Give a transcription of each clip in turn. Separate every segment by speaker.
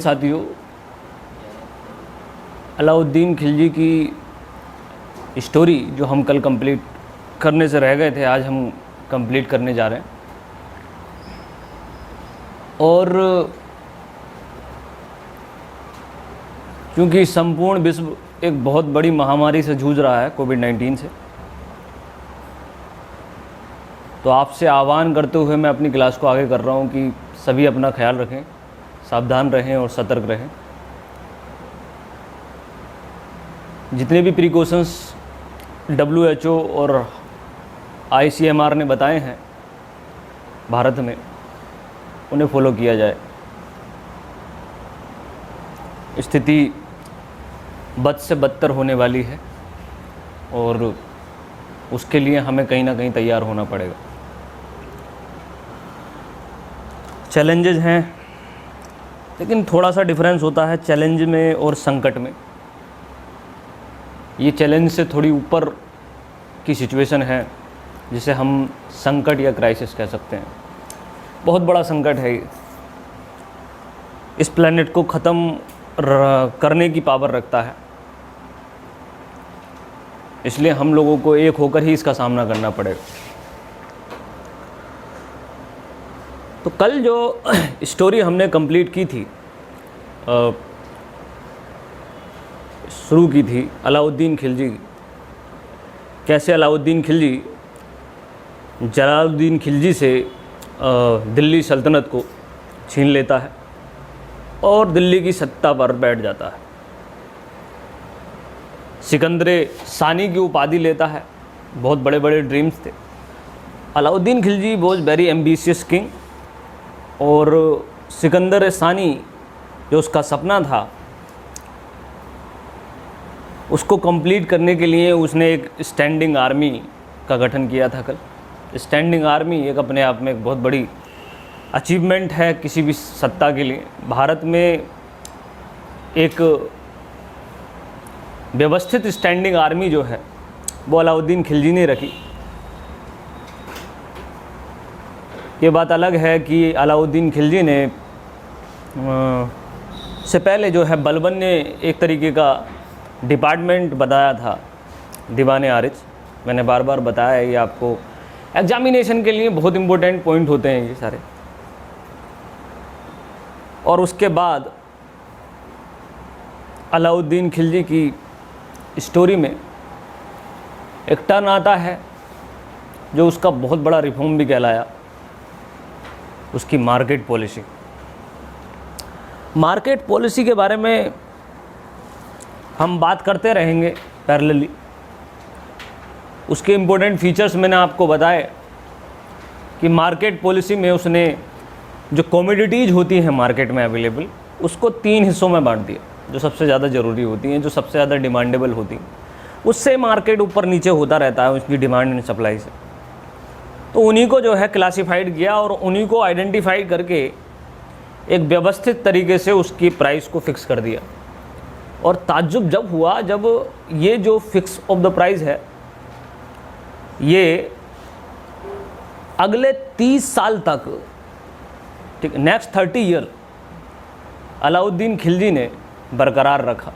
Speaker 1: साथियों, अलाउद्दीन खिलजी की स्टोरी जो हम कल कंप्लीट करने से रह गए थे, आज हम कंप्लीट करने जा रहे हैं। और क्योंकि संपूर्ण विश्व एक बहुत बड़ी महामारी से जूझ रहा है, कोविड-19 से, तो आपसे आह्वान करते हुए मैं अपनी क्लास को आगे कर रहा हूं कि सभी अपना ख्याल रखें, सावधान रहें और सतर्क रहें। जितने भी प्रिकॉशंस WHO और ICMR ने बताए हैं भारत में, उन्हें फॉलो किया जाए। स्थिति बद से बदतर होने वाली है और उसके लिए हमें कहीं ना कहीं तैयार होना पड़ेगा। चैलेंजेस हैं, लेकिन थोड़ा सा डिफरेंस होता है चैलेंज में और संकट में। ये चैलेंज से थोड़ी ऊपर की सिचुएशन है, जिसे हम संकट या क्राइसिस कह सकते हैं। बहुत बड़ा संकट है ये, इस प्लेनेट को ख़त्म करने की पावर रखता है, इसलिए हम लोगों को एक होकर ही इसका सामना करना पड़ेगा। तो कल जो स्टोरी हमने कंप्लीट की थी, शुरू की थी अलाउद्दीन खिलजी, कैसे अलाउद्दीन खिलजी जलालुद्दीन खिलजी से दिल्ली सल्तनत को छीन लेता है और दिल्ली की सत्ता पर बैठ जाता है। सिकंदर सानी की उपाधि लेता है। बहुत बड़े बड़े ड्रीम्स थे। Alauddin Khilji was very ambitious king, और सिकंदर सानी जो उसका सपना था, उसको कंप्लीट करने के लिए उसने एक स्टैंडिंग आर्मी का गठन किया था कल। स्टैंडिंग आर्मी एक अपने आप में एक बहुत बड़ी अचीवमेंट है किसी भी सत्ता के लिए। भारत में एक व्यवस्थित स्टैंडिंग आर्मी जो है वो अलाउद्दीन खिलजी ने रखी। ये बात अलग है कि अलाउद्दीन खिलजी ने से पहले जो है बलबन ने एक तरीके का डिपार्टमेंट बताया था, दीवाने आरिज। मैंने बार बार बताया है, ये आपको एग्जामिनेशन के लिए बहुत इंपॉर्टेंट पॉइंट होते हैं ये सारे। और उसके बाद अलाउद्दीन खिलजी की स्टोरी में एक टर्न आता है जो उसका बहुत बड़ा रिफॉर्म भी कहलाया, उसकी मार्केट पॉलिसी। मार्केट पॉलिसी के बारे में हम बात करते रहेंगे पैरेलली। उसके इम्पोर्टेंट फीचर्स मैंने आपको बताए कि मार्केट पॉलिसी में उसने जो कमोडिटीज़ होती हैं मार्केट में अवेलेबल, उसको 3 हिस्सों में बांट दिया, जो सबसे ज़्यादा ज़रूरी होती हैं, जो सबसे ज़्यादा डिमांडेबल होती हैं। उससे मार्केट ऊपर नीचे होता रहता है उसकी डिमांड एंड सप्लाई से। तो उन्हीं को जो है क्लासिफाइड किया और उन्हीं को आइडेंटिफाई करके एक व्यवस्थित तरीके से उसकी प्राइस को फिक्स कर दिया। और ताज्जुब जब हुआ जब ये जो फिक्स ऑफ द प्राइस है, ये अगले 30 साल तक, ठीक, नेक्स्ट 30 ईयर अलाउद्दीन खिलजी ने बरकरार रखा।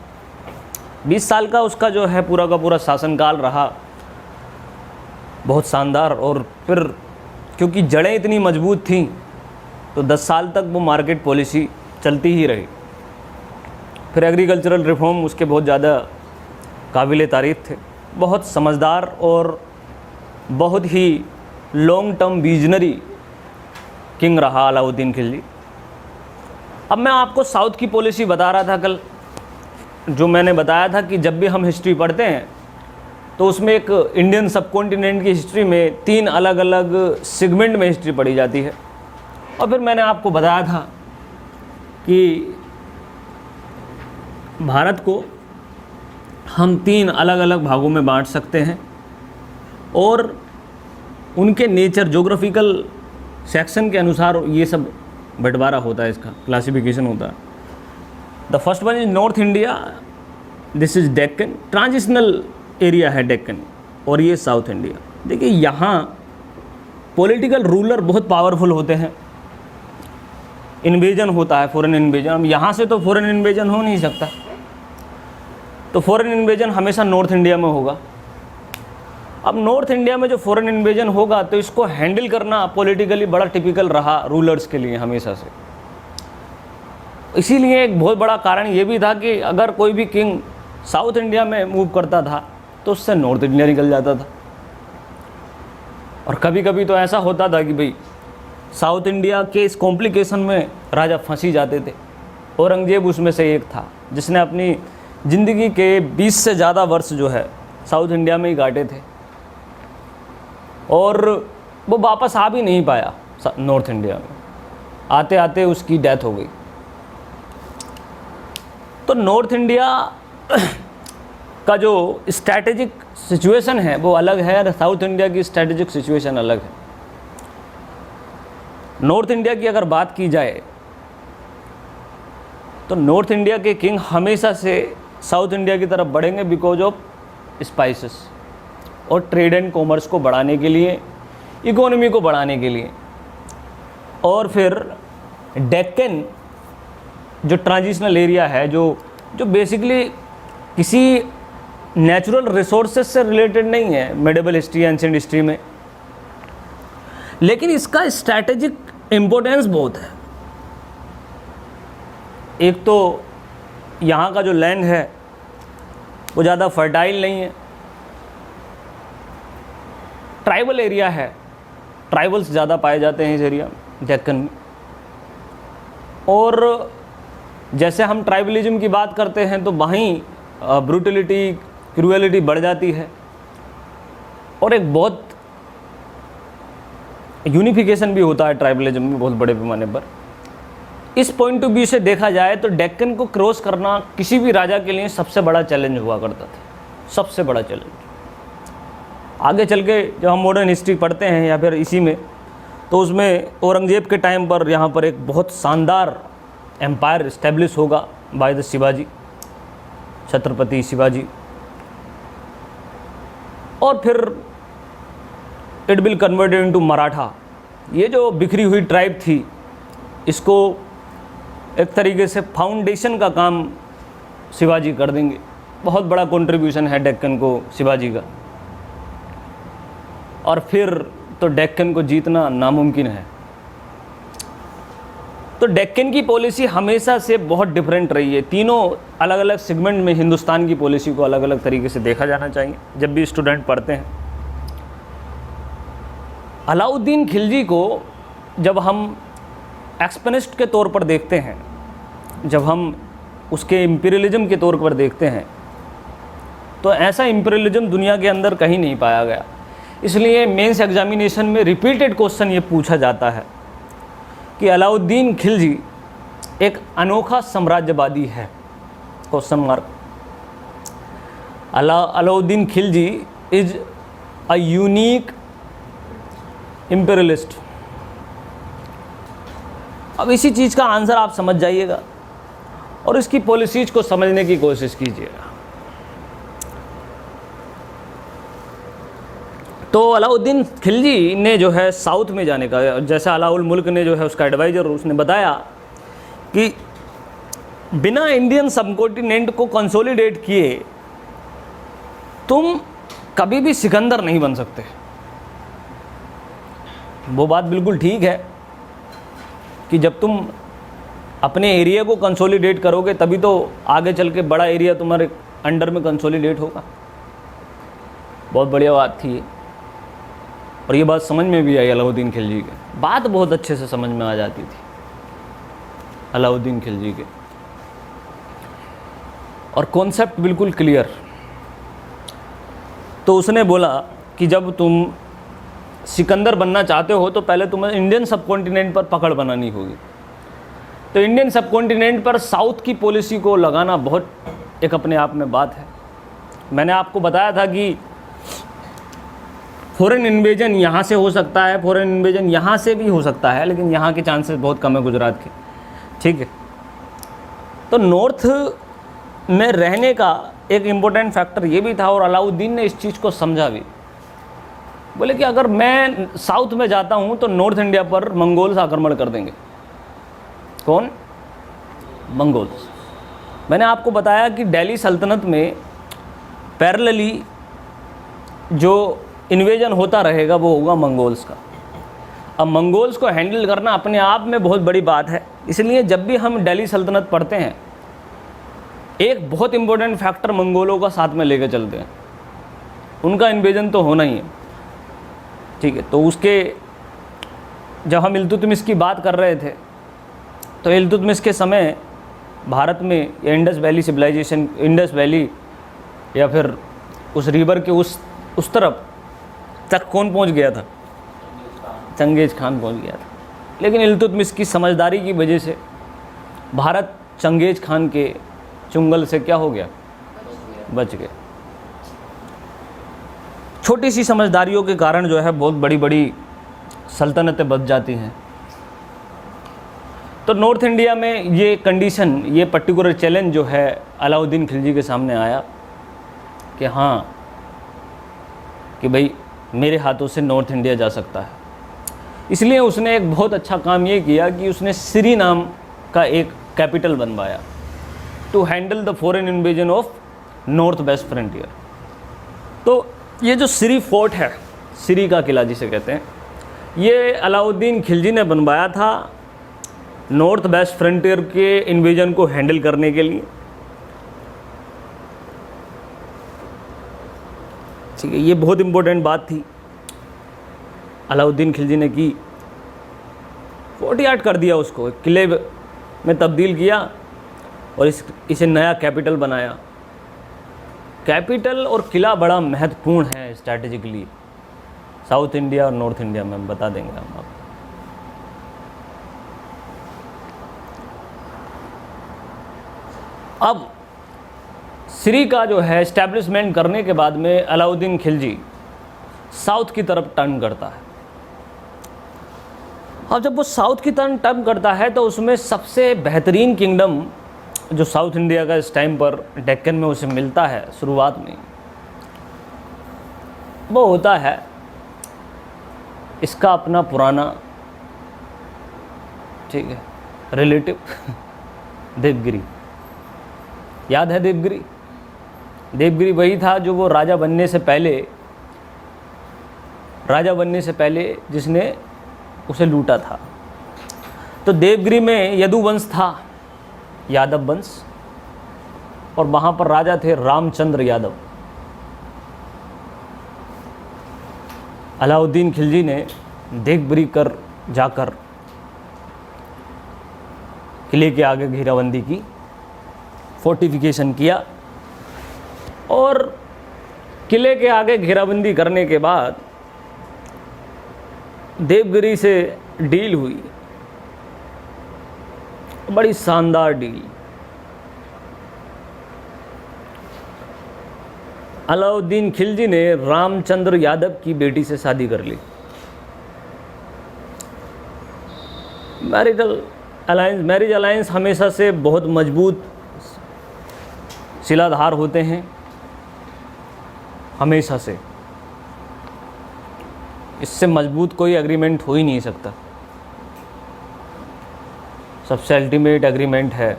Speaker 1: 20 साल का उसका जो है पूरा का पूरा शासनकाल रहा, बहुत शानदार। और फिर क्योंकि जड़ें इतनी मजबूत थीं तो 10 साल तक वो मार्केट पॉलिसी चलती ही रही। फिर एग्रीकल्चरल रिफॉर्म उसके बहुत ज़्यादा काबिल तारीफ़ थे। बहुत समझदार और बहुत ही लॉन्ग टर्म विजनरी किंग रहा अलाउद्दीन खिलजी। अब मैं आपको साउथ की पॉलिसी बता रहा था कल, जो मैंने बताया था कि जब भी हम हिस्ट्री पढ़ते हैं तो उसमें एक इंडियन सब कॉन्टिनेंट की हिस्ट्री में 3 अलग अलग सेगमेंट में हिस्ट्री पढ़ी जाती है। और फिर मैंने आपको बताया था कि भारत को हम 3 अलग अलग भागों में बांट सकते हैं और उनके नेचर, ज्योग्राफिकल सेक्शन के अनुसार ये सब बंटवारा होता है, इसका क्लासिफिकेशन होता है। The first one is north India, this is Deccan, transitional area है डेक्कन, और ये साउथ इंडिया। देखिए यहाँ पॉलिटिकल रूलर बहुत पावरफुल होते हैं इन्वेजन होता है, फॉरेन इन्वेजन, अब यहाँ से तो फॉरेन इन्वेजन हो नहीं सकता, तो फॉरेन इन्वेजन हमेशा नॉर्थ इंडिया में होगा। अब नॉर्थ इंडिया में जो फॉरेन इन्वेजन होगा तो इसको हैंडल करना पॉलिटिकली बड़ा टिपिकल रहा रूलर्स के लिए हमेशा से। इसीलिए एक बहुत बड़ा कारण ये भी था कि अगर कोई भी किंग साउथ इंडिया में मूव करता था तो उससे नॉर्थ इंडिया निकल जाता था। और कभी कभी तो ऐसा होता था कि भाई साउथ इंडिया के इस कॉम्प्लिकेशन में राजा फंसी जाते थे। औरंगजेब उसमें से एक था जिसने अपनी ज़िंदगी के 20 से ज़्यादा वर्ष जो है साउथ इंडिया में ही काटे थे और वो वापस आ भी नहीं पाया नॉर्थ इंडिया में, आते आते उसकी डेथ हो गई। तो नॉर्थ इंडिया का जो स्ट्रैटेजिक सिचुएशन है वो अलग है और साउथ इंडिया की स्ट्रैटेजिक सिचुएशन अलग है। नॉर्थ इंडिया की अगर बात की जाए तो नॉर्थ इंडिया के किंग हमेशा से साउथ इंडिया की तरफ बढ़ेंगे बिकॉज ऑफ स्पाइसेस और ट्रेड एंड कॉमर्स को बढ़ाने के लिए, इकोनॉमी को बढ़ाने के लिए। और फिर डेक्कन जो ट्रांजिशनल एरिया है जो बेसिकली किसी नेचुरल रिसोर्सेज से रिलेटेड नहीं है मेडिवल हिस्ट्री एंशिएंट हिस्ट्री में, लेकिन इसका स्ट्रैटेजिक इम्पोर्टेंस बहुत है। एक तो यहाँ का जो लैंड है वो ज़्यादा फर्टाइल नहीं है, ट्राइबल एरिया है, ट्राइबल्स ज़्यादा पाए जाते हैं इस एरिया में डेक्कन में। और जैसे हम ट्राइबलिज्म की बात करते हैं तो वहीं ब्रूटलिटी, क्रूएलिटी बढ़ जाती है और एक बहुत यूनिफिकेशन भी होता है ट्राइबलिज्म में बहुत बड़े पैमाने पर। इस पॉइंट ऑफ व्यू से देखा जाए तो डेक्कन को क्रॉस करना किसी भी राजा के लिए सबसे बड़ा चैलेंज हुआ करता था, सबसे बड़ा चैलेंज। आगे चल के जब हम मॉडर्न हिस्ट्री पढ़ते हैं या फिर इसी में, तो उसमें औरंगजेब के टाइम पर यहाँ पर एक बहुत शानदार एम्पायर इस्टेब्लिश होगा बाय द शिवाजी, छत्रपति शिवाजी। और फिर it will converted into Maratha. ये जो बिखरी हुई ट्राइब थी इसको एक तरीके से फाउंडेशन का काम शिवाजी कर देंगे। बहुत बड़ा कंट्रीब्यूशन है डेक्कन को शिवाजी का। और फिर तो डेक्कन को जीतना नामुमकिन है। तो डेक्कन की पॉलिसी हमेशा से बहुत डिफरेंट रही है। तीनों अलग अलग सेगमेंट में हिंदुस्तान की पॉलिसी को अलग अलग तरीके से देखा जाना चाहिए जब भी स्टूडेंट पढ़ते हैं। अलाउद्दीन खिलजी को जब हम एक्सपेनिस्ट के तौर पर देखते हैं, जब हम उसके इम्पीरियलिज्म के तौर पर देखते हैं, तो ऐसा इम्पीरियलिज्म दुनिया के अंदर कहीं नहीं पाया गया। इसलिए मेंस एग्जामिनेशन में रिपीटेड क्वेश्चन ये पूछा जाता है कि अलाउद्दीन खिलजी एक अनोखा साम्राज्यवादी है, question mark. Alauddin Khilji is a unique imperialist. अब इसी चीज़ का आंसर आप समझ जाइएगा और इसकी पॉलिसीज को समझने की कोशिश कीजिएगा। तो अलाउद्दीन खिलजी ने जो है साउथ में जाने का, जैसा अलाउल मुल्क ने जो है उसका एडवाइज़र उसने बताया कि बिना इंडियन सबकॉन्टिनेंट को कंसोलिडेट किए तुम कभी भी सिकंदर नहीं बन सकते। वो बात बिल्कुल ठीक है कि जब तुम अपने एरिया को कंसोलिडेट करोगे तभी तो आगे चल के बड़ा एरिया तुम्हारे अंडर में कंसोलिडेट होगा। बहुत बढ़िया बात थी ये, और ये बात समझ में भी आई अलाउद्दीन खिलजी के। बात बहुत अच्छे से समझ में आ जाती थी अलाउद्दीन खिलजी के, और कॉन्सेप्ट बिल्कुल क्लियर। तो उसने बोला कि जब तुम सिकंदर बनना चाहते हो तो पहले तुम्हें इंडियन सबकॉन्टिनेंट पर पकड़ बनानी होगी। तो इंडियन सबकॉन्टिनेंट पर साउथ की पॉलिसी को लगाना बहुत एक अपने आप में बात है। मैंने आपको बताया था कि फॉरेन इन्वेजन यहाँ से हो सकता है, फॉरेन इन्वेजन यहाँ से भी हो सकता है, लेकिन यहाँ के चांसेस बहुत कम है गुजरात के, ठीक है। तो नॉर्थ में रहने का एक इम्पोर्टेंट फैक्टर ये भी था, और अलाउद्दीन ने इस चीज़ को समझा भी। बोले कि अगर मैं साउथ में जाता हूँ तो नॉर्थ इंडिया पर मंगोल्स आक्रमण कर देंगे, कौन? मंगोल्स। मैंने आपको बताया कि दिल्ली सल्तनत में पैरेलली जो इन्वेजन होता रहेगा वो होगा मंगोल्स का। अब मंगोल्स को हैंडल करना अपने आप में बहुत बड़ी बात है, इसलिए जब भी हम दिल्ली सल्तनत पढ़ते हैं एक बहुत इम्पोर्टेंट फैक्टर मंगोलों का साथ में लेकर चलते हैं। उनका इन्वेजन तो होना ही है, ठीक है। तो उसके जब हम इल्तुतमिश की बात कर रहे थे तो इल्तुतमिश के समय भारत में या Indus valley civilisation, Indus valley या फिर उस रिवर के उस तरफ तक कौन पहुंच गया था? चंगेज खान पहुंच गया था। लेकिन इल्तुतमिश की समझदारी की वजह से भारत चंगेज खान के चुंगल से क्या हो गया? बच गया। छोटी सी समझदारियों के कारण जो है बहुत बड़ी बड़ी सल्तनतें बच जाती हैं। तो नॉर्थ इंडिया में ये कंडीशन, ये पर्टिकुलर चैलेंज जो है अलाउद्दीन खिलजी के सामने आया कि हाँ कि भाई मेरे हाथों से नॉर्थ इंडिया जा सकता है। इसलिए उसने एक बहुत अच्छा काम ये किया कि उसने सिरी नाम का एक कैपिटल बनवाया to handle the foreign invasion of north west frontier. तो ये जो सिरी फोर्ट है, सिरी का किला जिसे कहते हैं, ये अलाउद्दीन खिलजी ने बनवाया था नॉर्थ वेस्ट फ्रंटियर के इन्वेजन को हैंडल करने के लिए, ठीक है। ये बहुत इम्पोर्टेंट बात थी, अलाउद्दीन खिलजी ने की। फोर्टियार्ड कर दिया उसको, एक किले में तब्दील किया और इसे नया कैपिटल बनाया। कैपिटल और किला बड़ा महत्वपूर्ण है स्ट्रैटेजिकली साउथ इंडिया और नॉर्थ इंडिया में, हम बता देंगे हम आपको। अब सिरी का जो है एस्टैब्लिशमेंट करने के बाद में अलाउद्दीन खिलजी साउथ की तरफ टर्न करता है। अब जब वो साउथ की तरफ टर्न करता है तो उसमें सबसे बेहतरीन किंगडम जो साउथ इंडिया का इस टाइम पर डेक्कन में उसे मिलता है शुरुआत में, वो होता है इसका अपना पुराना, ठीक है, रिलेटिव देवगिरी। याद है देवगिरी? देवगिरी वही था जो वो राजा बनने से पहले जिसने उसे लूटा था। तो देवगिरी में यदुवंश था, यादव वंश, और वहाँ पर राजा थे रामचंद्र यादव। अलाउद्दीन खिलजी ने देवगिरी कर जाकर किले के आगे घेराबंदी की, फोर्टिफिकेशन किया, और किले के आगे घेराबंदी करने के बाद देवगिरी से डील हुई, बड़ी शानदार डील। अलाउद्दीन खिलजी ने रामचंद्र यादव की बेटी से शादी कर ली। मैरिज अलायंस हमेशा से बहुत मजबूत शिलाधार होते हैं, हमेशा से। इससे मजबूत कोई एग्रीमेंट हो ही नहीं सकता। सबसे अल्टीमेट एग्रीमेंट है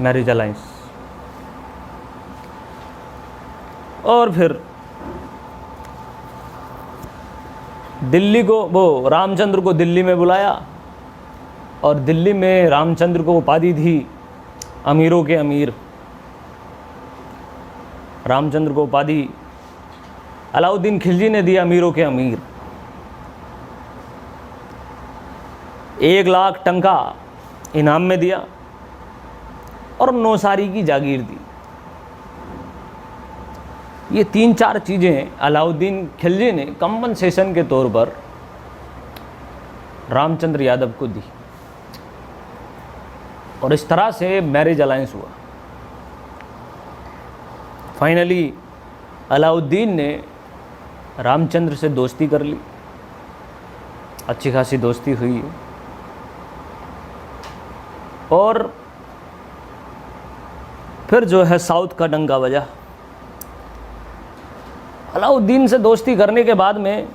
Speaker 1: मैरिज अलायंस। और फिर दिल्ली को, वो रामचंद्र को दिल्ली में बुलाया, और दिल्ली में रामचंद्र को उपाधि थी अमीरों के अमीर। रामचंद्र को उपाधि अलाउद्दीन खिलजी ने दिया अमीरों के अमीर। 1 लाख टंका इनाम में दिया और नौसारी की जागीर दी। ये 3-4 चीज़ें अलाउद्दीन खिलजी ने कंपनसेशन के तौर पर रामचंद्र यादव को दी, और इस तरह से मैरिज अलायंस हुआ। फाइनली अलाउद्दीन ने रामचंद्र से दोस्ती कर ली, अच्छी खासी दोस्ती हुई, और फिर जो है साउथ का डंका बजा। अलाउद्दीन से दोस्ती करने के बाद में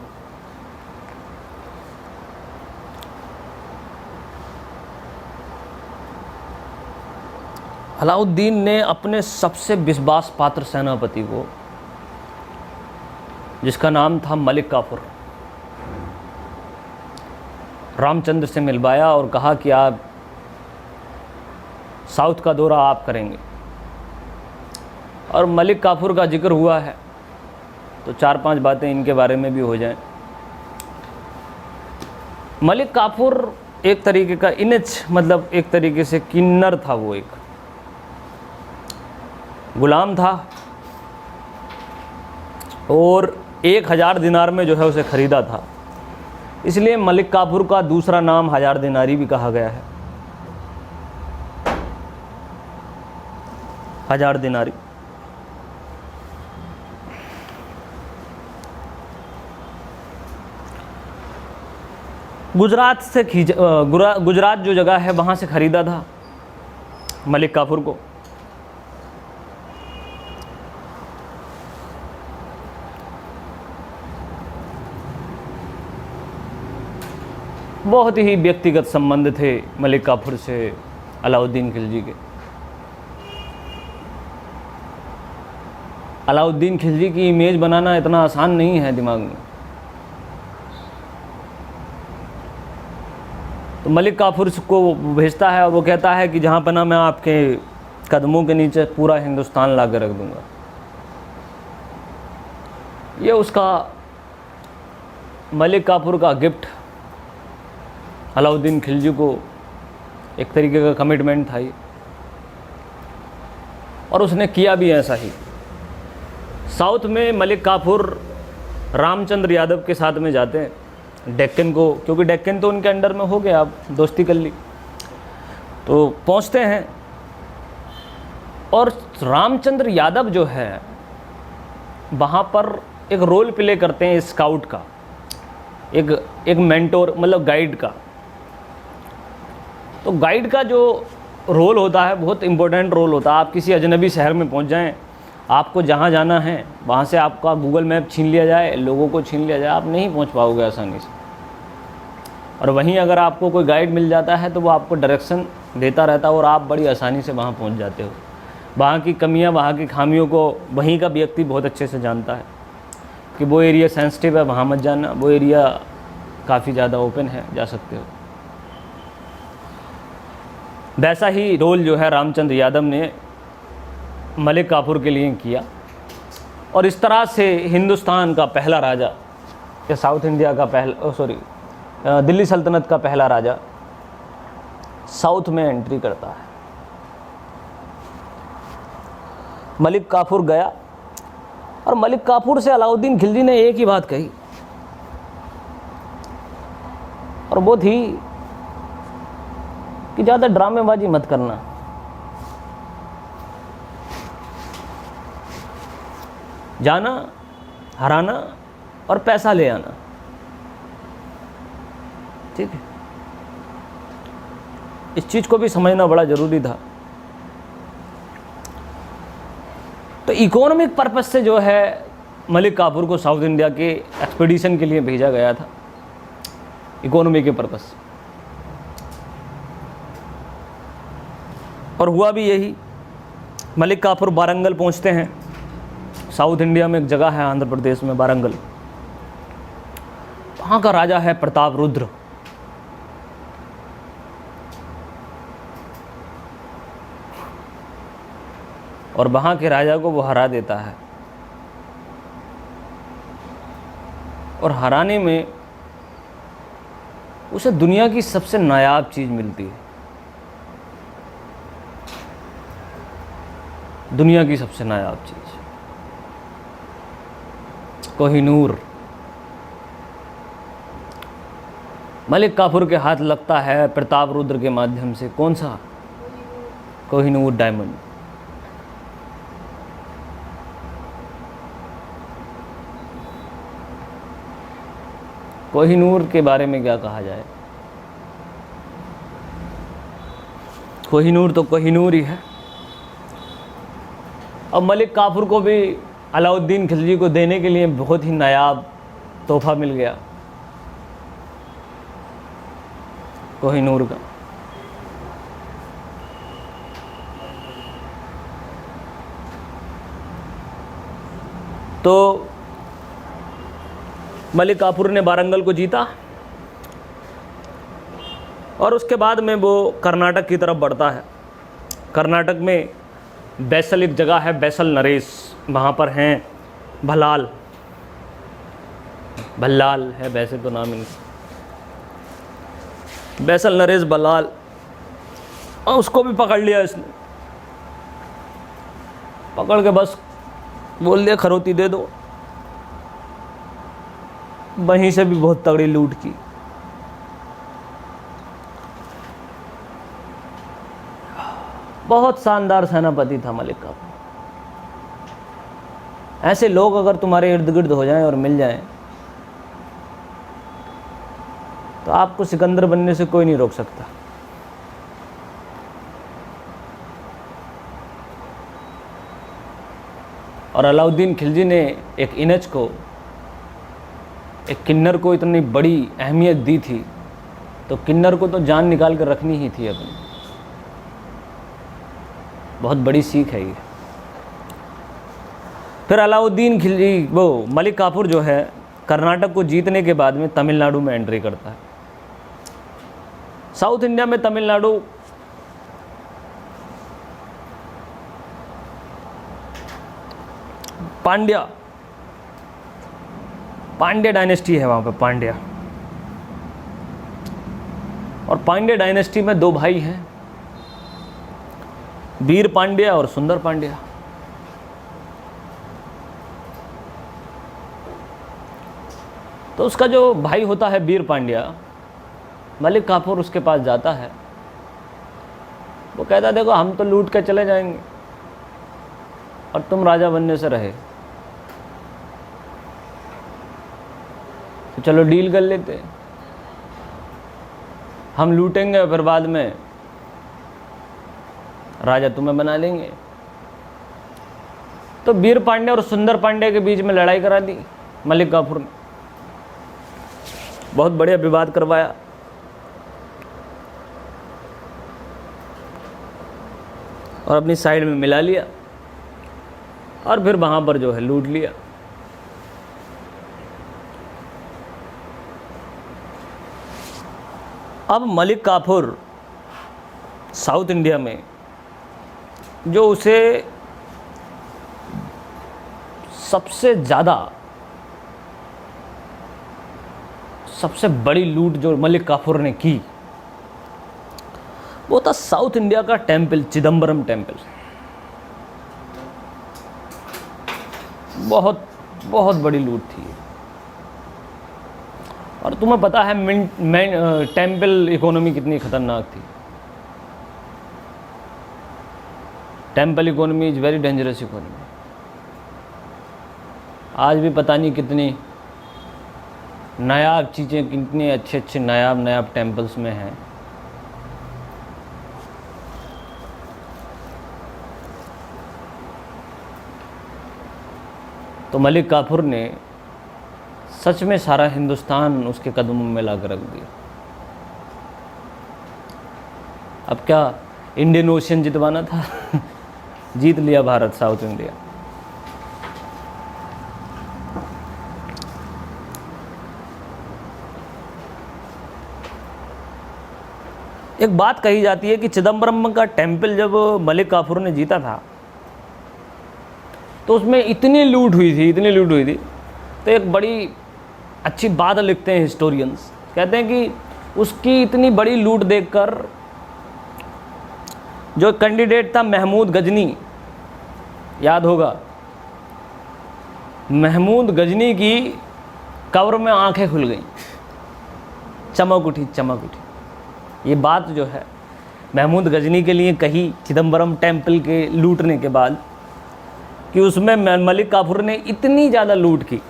Speaker 1: अलाउद्दीन ने अपने सबसे विश्वास पात्र सेनापति को, जिसका नाम था मलिक काफूर, रामचंद्र से मिलवाया और कहा कि आप साउथ का दौरा आप करेंगे। और मलिक काफूर का जिक्र हुआ है तो 4-5 बातें इनके बारे में भी हो जाएं। मलिक काफूर एक तरीके का मतलब एक तरीके से किन्नर था, वो एक गुलाम था और 1000 दिनार में जो है उसे ख़रीदा था, इसलिए मलिक काफूर का दूसरा नाम 1000 दिनारी भी कहा गया है। 1000 दिनारी। गुजरात से गुजरात जो जगह है वहाँ से ख़रीदा था मलिक काफूर को। बहुत ही व्यक्तिगत संबंध थे मलिक काफूर से अलाउद्दीन खिलजी के। अलाउद्दीन खिलजी की इमेज बनाना इतना आसान नहीं है दिमाग में। तो मलिक काफूर को भेजता है और वो कहता है कि जहाँ पना मैं आपके कदमों के नीचे पूरा हिंदुस्तान ला कर रख दूँगा। ये उसका मलिक काफूर का गिफ्ट अलाउद्दीन खिलजी को एक तरीके का कमिटमेंट था ये, और उसने किया भी ऐसा ही। साउथ में मलिक काफूर रामचंद्र यादव के साथ में जाते हैं डेक्कन को, क्योंकि डेक्कन तो उनके अंडर में हो गया, अब दोस्ती कर ली, तो पहुंचते हैं। और रामचंद्र यादव जो है वहाँ पर एक रोल प्ले करते हैं स्काउट का, एक मेंटोर मतलब गाइड का। तो गाइड का जो रोल होता है बहुत इम्पोर्टेंट रोल होता है। आप किसी अजनबी शहर में पहुंच जाएं, आपको जहां जाना है वहां से आपका गूगल मैप छीन लिया जाए, लोगों को छीन लिया जाए, आप नहीं पहुंच पाओगे आसानी से। और वहीं अगर आपको कोई गाइड मिल जाता है तो वो आपको डायरेक्शन देता रहता है और आप बड़ी आसानी से वहाँ पहुँच जाते हो। वहाँ की कमियाँ, वहाँ की खामियों को वहीं का व्यक्ति बहुत अच्छे से जानता है कि वो एरिया सेंसिटिव है, वहाँ मत जाना, वो एरिया काफ़ी ज़्यादा ओपन है, जा सकते हो। वैसा ही रोल जो है रामचंद्र यादव ने मलिक काफूर के लिए किया, और इस तरह से हिंदुस्तान का पहला राजा या साउथ इंडिया का दिल्ली सल्तनत का पहला राजा साउथ में एंट्री करता है। मलिक काफूर गया और मलिक काफूर से अलाउद्दीन खिलजी ने एक ही बात कही, और वो थी कि ज़्यादा ड्रामेबाजी मत करना, जाना, हराना और पैसा ले आना, ठीक है। इस चीज़ को भी समझना बड़ा ज़रूरी था। तो इकोनॉमिक पर्पस से जो है मलिक काफूर को साउथ इंडिया के एक्सपीडिशन के लिए भेजा गया था, इकोनॉमी के पर्पस से। और हुआ भी यही। मलिक काफूर वारंगल पहुंचते हैं। साउथ इंडिया में एक जगह है आंध्र प्रदेश में वारंगल, वहाँ का राजा है प्रताप रुद्र। और वहाँ के राजा को वो हरा देता है, और हराने में उसे दुनिया की सबसे नायाब चीज़ मिलती है, दुनिया की सबसे नायाब चीज़ कोहिनूर। मलिक काफूर के हाथ लगता है प्रताप रुद्र के माध्यम से। कौन सा? कोहिनूर डायमंड। कोहिनूर के बारे में क्या कहा जाए, कोहिनूर तो कोहिनूर ही है। अब मलिक काफूर को भी अलाउद्दीन खिलजी को देने के लिए बहुत ही नायाब तोहफा मिल गया कोहिनूर का। तो मलिक काफूर ने वारंगल को जीता और उसके बाद में वो कर्नाटक की तरफ बढ़ता है। कर्नाटक में बैसल एक जगह है, बैसल नरेश, वहाँ पर हैं भल्लाल है वैसे तो नाम इनका, बैसल नरेश भल्लाल, और उसको भी पकड़ लिया इसने। पकड़ के बस बोल दिया खरोती दे दो। वहीं से भी बहुत तगड़ी लूट की। बहुत शानदार सेनापति था मलिक काफूर। ऐसे लोग अगर तुम्हारे इर्द गिर्द हो जाएं और मिल जाएं तो आपको सिकंदर बनने से कोई नहीं रोक सकता। और अलाउद्दीन खिलजी ने एक इनज को, एक किन्नर को इतनी बड़ी अहमियत दी थी, तो किन्नर को तो जान निकाल कर रखनी ही थी अपनी। बहुत बड़ी सीख है ये। फिर अलाउद्दीन खिलजी, वो मलिक काफूर जो है, कर्नाटक को जीतने के बाद में तमिलनाडु में एंट्री करता है। साउथ इंडिया में तमिलनाडु पांड्या डायनेस्टी है वहाँ पे, पांड्या। और पांड्या डायनेस्टी में दो भाई हैं, वीर पांड्या और सुंदर पांड्या। तो उसका जो भाई होता है वीर पांड्या, मलिक काफूर उसके पास जाता है। वो कहता देखो हम तो लूट के चले जाएंगे और तुम राजा बनने से रहे, तो चलो डील कर लेते, हम लूटेंगे फिर बाद में राजा तुम्हें बना लेंगे। तो वीर पांड्या और सुंदर पांड्या के बीच में लड़ाई करा दी मलिक काफूर ने, बहुत बढ़िया विवाद करवाया। और अपनी साइड में मिला लिया और फिर वहाँ पर जो है लूट लिया। अब मलिक काफूर साउथ इंडिया में जो उसे सबसे बड़ी लूट जो मलिक काफूर ने की, वो था साउथ इंडिया का टेम्पल, चिदम्बरम टेम्पल। बहुत बहुत बड़ी लूट थी। और तुम्हें पता है टेम्पल इकोनॉमी कितनी खतरनाक थी। Temple economy is very dangerous economy. आज भी पता नहीं कितनी नायाब चीज़ें, कितने अच्छे अच्छे नायाब टेम्पल्स में हैं। तो मलिक काफूर ने सच में सारा हिंदुस्तान उसके कदमों में ला कर रख दिया। अब क्या इंडियन ओशियन जितवाना था जीत लिया भारत, साउथ इंडिया। एक बात कही जाती है कि चिदम्बरम का टेम्पल जब मलिक काफूर ने जीता था तो उसमें इतनी लूट हुई थी। तो एक बड़ी अच्छी बात लिखते हैं हिस्टोरियंस, कहते हैं कि उसकी इतनी बड़ी लूट देखकर जो कैंडिडेट था महमूद गजनी, याद होगा, महमूद गजनी की कब्र में आंखें खुल गईं, चमक उठी। ये बात जो है महमूद गजनी के लिए कही चिदम्बरम टेम्पल के लूटने के बाद, कि उसमें मलिक काफूर ने इतनी ज़्यादा लूट की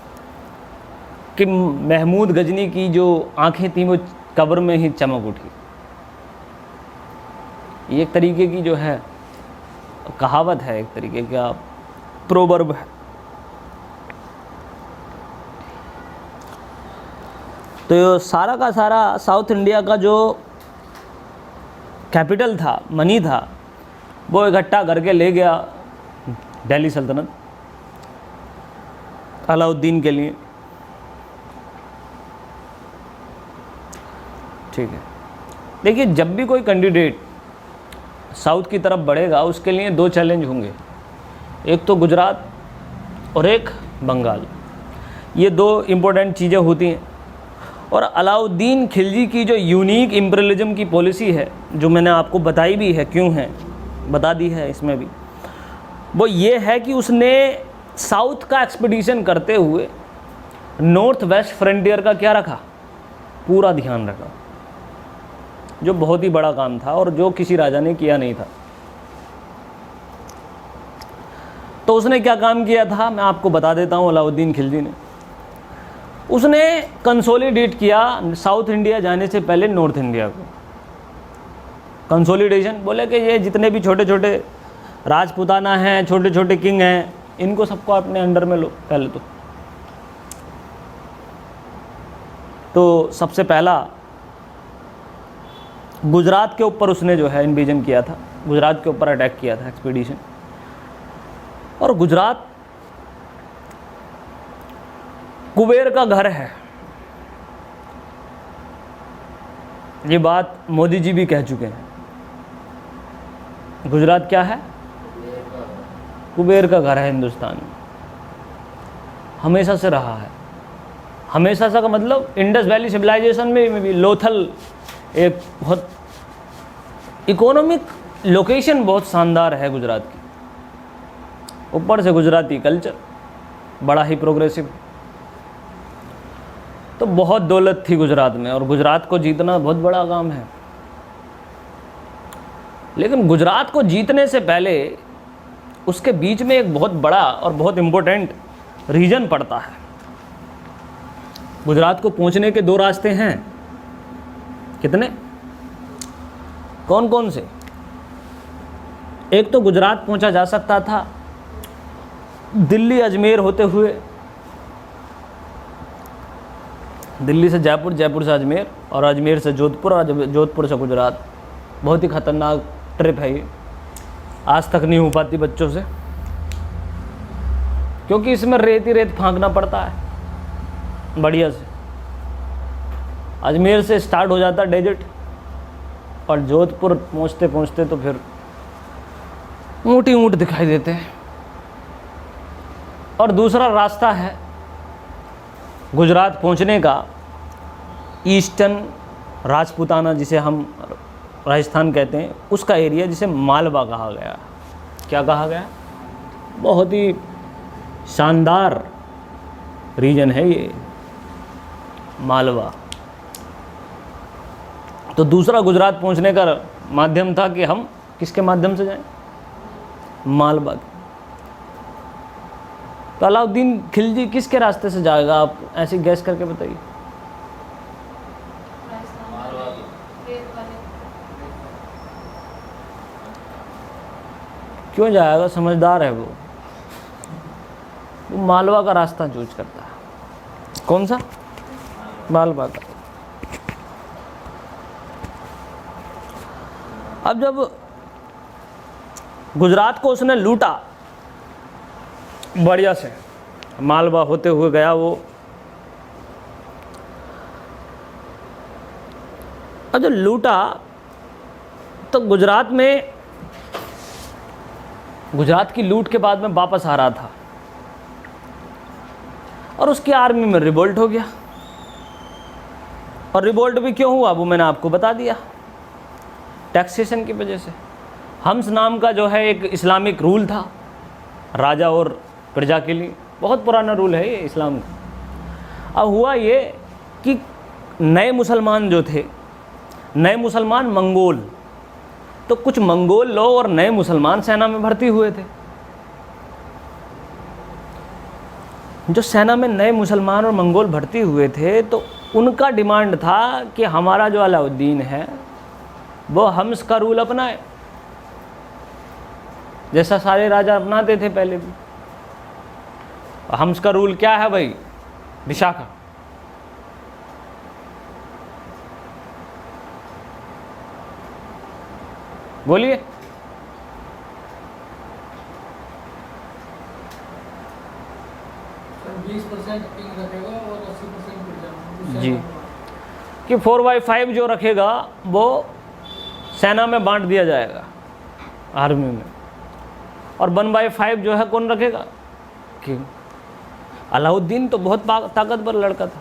Speaker 1: कि महमूद गजनी की जो आंखें थीं वो कब्र में ही चमक उठी। ये एक तरीके की जो है कहावत है, एक तरीके का प्रोवर्ब है। तो ये सारा का सारा साउथ इंडिया का जो कैपिटल था, मनी था, वो इकट्ठा करके ले गया दिल्ली सल्तनत। अलाउद्दीन के लिए। ठीक है, देखिए जब भी कोई कैंडिडेट साउथ की तरफ बढ़ेगा उसके लिए दो चैलेंज होंगे, एक तो गुजरात और एक बंगाल। ये दो इम्पोर्टेंट चीज़ें होती हैं। और अलाउद्दीन खिलजी की जो यूनिक इम्पीरियलिज्म की पॉलिसी है, जो मैंने आपको बताई भी है क्यों है, बता दी है इसमें भी, वो ये है कि उसने साउथ का एक्सपीडिशन करते हुए नॉर्थ वेस्ट फ्रंटियर का क्या रखा, पूरा ध्यान रखा, जो बहुत ही बड़ा काम था और जो किसी राजा ने किया नहीं था। तो उसने क्या काम किया था मैं आपको बता देता हूँ। अलाउद्दीन खिलजी ने उसने कंसोलिडेट किया साउथ इंडिया जाने से पहले नॉर्थ इंडिया को। कंसोलिडेशन बोले कि ये जितने भी छोटे छोटे राजपूताना हैं, छोटे छोटे किंग हैं, इनको सबको अपने अंडर में लो पहले तो सबसे पहला गुजरात के ऊपर उसने जो है इन्वेजन किया था, गुजरात के ऊपर अटैक किया था एक्सपीडिशन। और गुजरात कुबेर का घर है, ये बात मोदी जी भी कह चुके हैं। गुजरात क्या है, कुबेर का घर है हिंदुस्तान में, हमेशा से रहा है। हमेशा से का मतलब इंडस वैली सिविलाइजेशन में भी लोथल एक बहुत इकोनॉमिक लोकेशन, बहुत शानदार है गुजरात की। ऊपर से गुजराती कल्चर बड़ा ही प्रोग्रेसिव, तो बहुत दौलत थी गुजरात में और गुजरात को जीतना बहुत बड़ा काम है। लेकिन गुजरात को जीतने से पहले उसके बीच में एक बहुत बड़ा और बहुत इम्पोर्टेंट रीजन पड़ता है। गुजरात को पहुंचने के दो रास्ते हैं। कितने, कौन कौन से? एक तो गुजरात पहुंचा जा सकता था दिल्ली अजमेर होते हुए, दिल्ली से जयपुर, जयपुर से अजमेर और अजमेर से जोधपुर और जोधपुर से गुजरात। बहुत ही खतरनाक ट्रिप है ये, आज तक नहीं हो पाती बच्चों से, क्योंकि इसमें रेत ही रेत फांकना पड़ता है बढ़िया से। अजमेर से स्टार्ट हो जाता डेजर्ट और जोधपुर पहुंचते पहुंचते तो फिर ऊँट ही ऊँट दिखाई देते हैं। और दूसरा रास्ता है गुजरात पहुंचने का, ईस्टर्न राजपूताना जिसे हम राजस्थान कहते हैं, उसका एरिया जिसे मालवा कहा गया। क्या कहा गया? बहुत ही शानदार रीजन है ये मालवा। तो दूसरा गुजरात पहुंचने का माध्यम था कि हम किसके माध्यम से जाएं? मालवा के। तो अलाउद्दीन खिलजी किसके रास्ते से जाएगा, आप ऐसे गैस करके बताइए। क्यों जाएगा, समझदार है वो मालवा का रास्ता चूज करता है। कौन सा? मालवा का। अब जब गुजरात को उसने लूटा बढ़िया से, मालवा होते हुए गया वो। अब जब लूटा तो गुजरात की लूट के बाद में वापस आ रहा था और उसकी आर्मी में रिवोल्ट हो गया। और रिवोल्ट भी क्यों हुआ वो मैंने आपको बता दिया, टैक्सेशन की वजह से। हम्स नाम का जो है एक इस्लामिक रूल था राजा और प्रजा के लिए, बहुत पुराना रूल है ये इस्लाम का। अब हुआ ये कि नए मुसलमान जो थे, नए मुसलमान मंगोल, तो कुछ मंगोल लोग और नए मुसलमान सेना में भर्ती हुए थे। जो सेना में नए मुसलमान और मंगोल भर्ती हुए थे तो उनका डिमांड था कि हमारा जो अलाउद्दीन है वो हम्स का रूल अपनाए, जैसा सारे राजा अपनाते थे पहले भी। हम्स का रूल क्या है भाई? विशाखा। बोलिए।
Speaker 2: 20% किंग रखेगा और 80% प्रजा
Speaker 1: जी, कि 4/5 जो रखेगा वो सेना में बांट दिया जाएगा, आर्मी में, और 1/5 जो है कौन रखेगा? किंग। अलाउद्दीन तो बहुत ताकतवर लड़का था,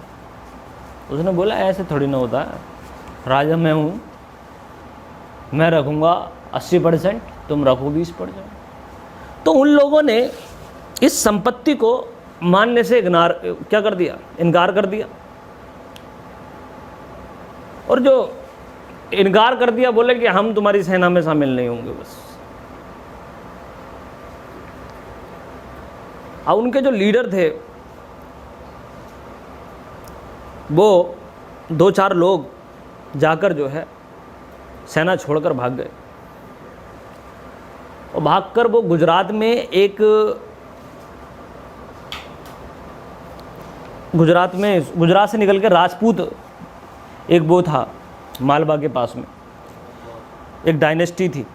Speaker 1: उसने बोला ऐसे थोड़ी ना होता है, राजा मैं हूँ, मैं रखूँगा 80%, तुम रखो 20%। तो उन लोगों ने इस संपत्ति को मानने से क्या कर दिया? इनकार कर दिया। और जो इनकार कर दिया, बोले कि हम तुम्हारी सेना में शामिल नहीं होंगे बस। अब उनके जो लीडर थे वो 2-4 लोग जाकर जो है सेना छोड़कर भाग गए, और भागकर वो गुजरात से निकल के राजपूत एक वो था, मालवा के पास में एक डायनेस्टी थी,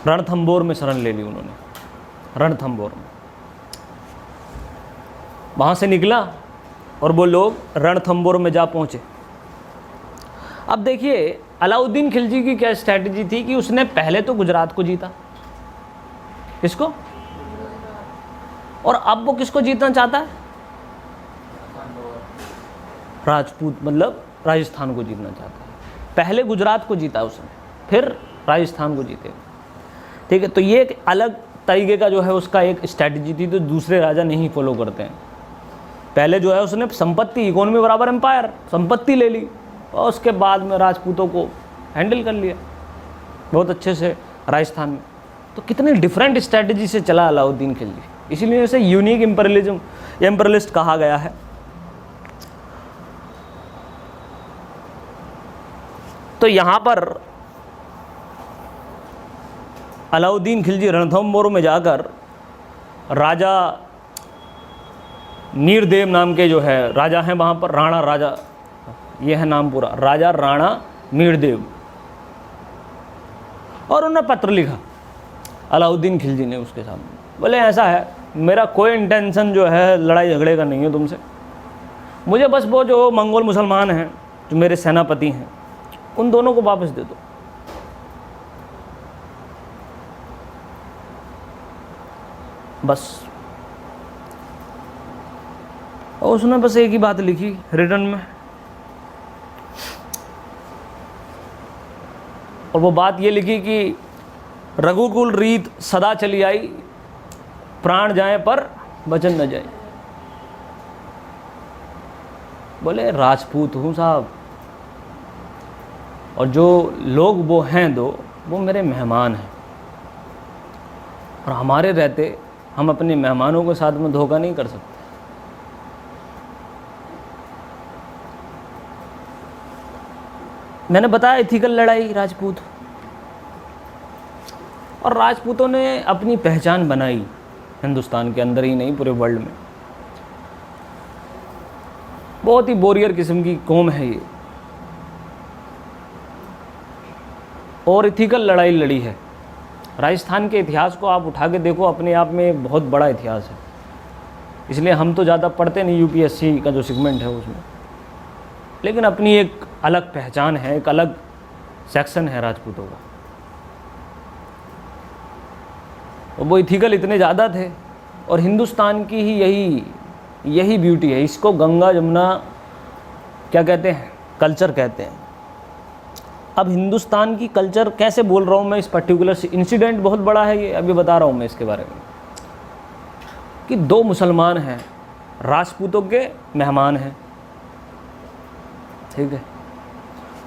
Speaker 1: रणथंबोर में शरण ले ली उन्होंने, रणथंबोर में। वहाँ से निकला और वो लोग रणथंबोर में जा पहुँचे। अब देखिए अलाउद्दीन खिलजी की क्या स्ट्रैटेजी थी कि उसने पहले तो गुजरात को जीता, किसको? और अब वो किसको जीतना चाहता है? राजपूत, मतलब राजस्थान को जीतना चाहता है। पहले गुजरात को जीता उसने, फिर राजस्थान को जीतेगा, ठीक है। तो ये एक अलग तरीके का जो है उसका एक स्ट्रैटेजी थी, तो दूसरे राजा नहीं फॉलो करते हैं। पहले जो है उसने संपत्ति, इकोनॉमी बराबर एम्पायर, संपत्ति ले ली, और उसके बाद में राजपूतों को हैंडल कर लिया बहुत अच्छे से राजस्थान में। तो कितने डिफरेंट स्ट्रैटेजी से चला अलाउद्दीन खिलजी, इसीलिए इसे यूनिक एम्परलिस्ट कहा गया है। तो यहाँ पर अलाउद्दीन खिलजी रणथंबोर में जाकर राजा नीरदेव नाम के जो है राजा हैं वहाँ पर, राणा राजा, ये है नाम पूरा, राजा राणा नीरदेव, और उन्होंने पत्र लिखा अलाउद्दीन खिलजी ने उसके सामने। बोले ऐसा है, मेरा कोई इंटेंशन जो है लड़ाई झगड़े का नहीं है तुमसे, मुझे बस वो जो मंगोल मुसलमान हैं जो मेरे सेनापति हैं उन दोनों को वापस दे दो। बस। और उसने बस एक ही बात लिखी रिटर्न में, और वो बात ये लिखी कि रघुकुल रीत सदा चली आई, प्राण जाए पर वचन न जाए। बोले राजपूत हूँ साहब, और जो लोग वो हैं वो मेरे मेहमान हैं, और हमारे रहते हम अपने मेहमानों के साथ में धोखा नहीं कर सकते। मैंने बताया एथिकल लड़ाई राजपूत, और राजपूतों ने अपनी पहचान बनाई हिंदुस्तान के अंदर ही नहीं, पूरे वर्ल्ड में। बहुत ही वॉरियर किस्म की कौम है ये, और एथिकल लड़ाई लड़ी है। राजस्थान के इतिहास को आप उठा के देखो, अपने आप में एक बहुत बड़ा इतिहास है। इसलिए हम तो ज़्यादा पढ़ते नहीं यूपीएससी का जो सेगमेंट है उसमें, लेकिन अपनी एक अलग पहचान है, एक अलग सेक्शन है राजपूतों का। और वो इथिकल इतने ज़्यादा थे, और हिंदुस्तान की ही यही ब्यूटी है। इसको गंगा जमुना क्या कहते हैं? कल्चर कहते हैं। अब हिंदुस्तान की कल्चर कैसे बोल रहा हूँ मैं, इस पर्टिकुलर इंसिडेंट बहुत बड़ा है ये, अभी बता रहा हूँ मैं इसके बारे में, कि 2 मुसलमान हैं, राजपूतों के मेहमान हैं, ठीक है,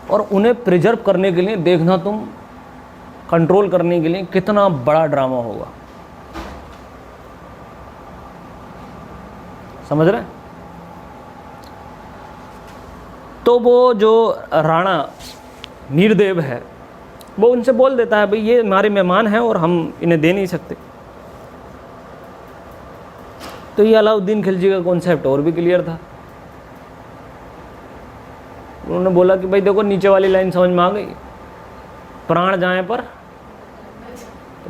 Speaker 1: और उन्हें प्रिजर्व करने के लिए देखना तुम, कंट्रोल करने के लिए कितना बड़ा ड्रामा होगा, समझ रहे? तो वो जो राणा नीरदेव है वो उनसे बोल देता है भाई ये हमारे मेहमान हैं और हम इन्हें दे नहीं सकते। तो ये अलाउद्दीन खिलजी का कॉन्सेप्ट और भी क्लियर था। उन्होंने बोला कि भाई देखो नीचे वाली लाइन समझ में आ गई, प्राण जाए पर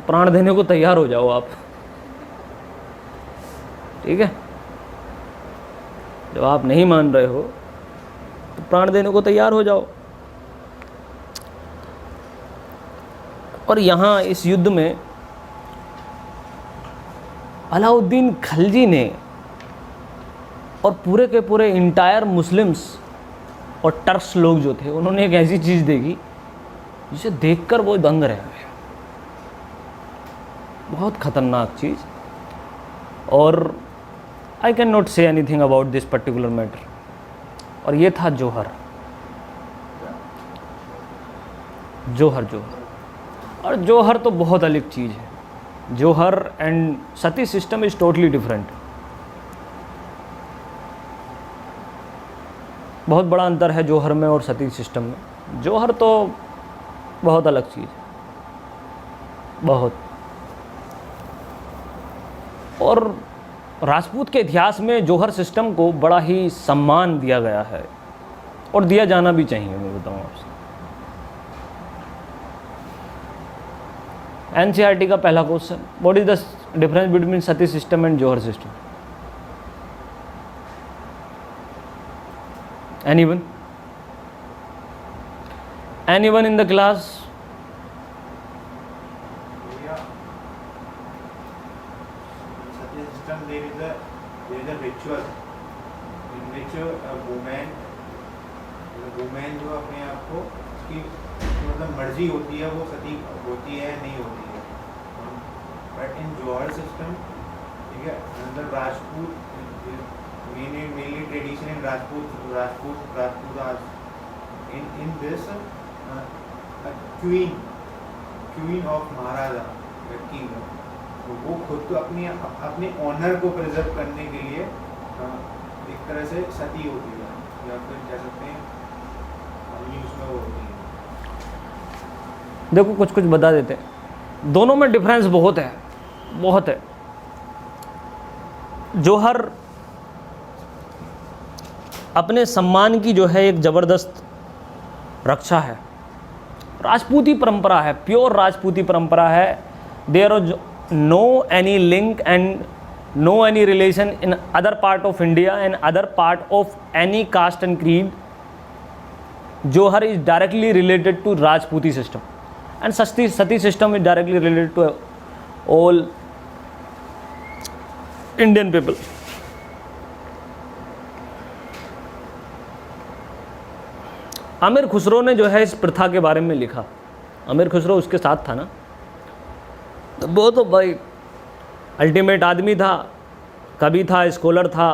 Speaker 1: तो प्राण देने को तैयार हो जाओ आप, ठीक है। जब आप नहीं मान रहे हो तो प्राण देने को तैयार हो जाओ। और यहाँ इस युद्ध में अलाउद्दीन खिलजी ने और पूरे के पूरे इंटायर मुस्लिम्स और टर्क्स लोग जो थे, उन्होंने एक ऐसी चीज़ देखी जिसे देखकर वो दंग रह गए। बहुत ख़तरनाक चीज़। और I can not say anything about this particular matter. और ये था जौहर। और जौहर तो बहुत अलग चीज़ है। Jauhar and sati system is totally different. बहुत बड़ा अंतर है जौहर में और सती सिस्टम में। जौहर तो बहुत अलग चीज़ है, बहुत। और राजपूत के इतिहास में जौहर सिस्टम को बड़ा ही सम्मान दिया गया है और दिया जाना भी चाहिए। मैं बताऊँ आपसे, एनसीईआरटी का पहला question, what is the difference between sati system and jauhar system? Anyone in the class?
Speaker 3: Sati system, there is a ritual in which a woman जो अपने आप को उसकी मतलब मर्जी होती है वो सती होती है नहीं होती है। बट इन जौहर सिस्टम, ठीक है, अंदर Rajput mainly tradition in Rajput in this queen of Maharaja king, तो वो खुद तो अपने ऑनर को प्रिजर्व करने के लिए एक तरह से सती होती है, या फिर कह सकते हैं उसमें वो होती है।
Speaker 1: देखो कुछ कुछ बता देते हैं, दोनों में डिफरेंस बहुत है, बहुत है। जौहर अपने सम्मान की जो है एक ज़बरदस्त रक्षा है। राजपूती परंपरा है, प्योर राजपूती परंपरा है। There is no any link and no any relation in other part of India and other part of any caste and creed. Jauhar is directly related to राजपूती system and sati system is directly related to all Indian people. Aamir Khusro ने जो है इस प्रथा के बारे में लिखा। आमिर खुसरो उसके साथ था ना, तो वो तो भाई अल्टीमेट आदमी था, कवि था, स्कॉलर था,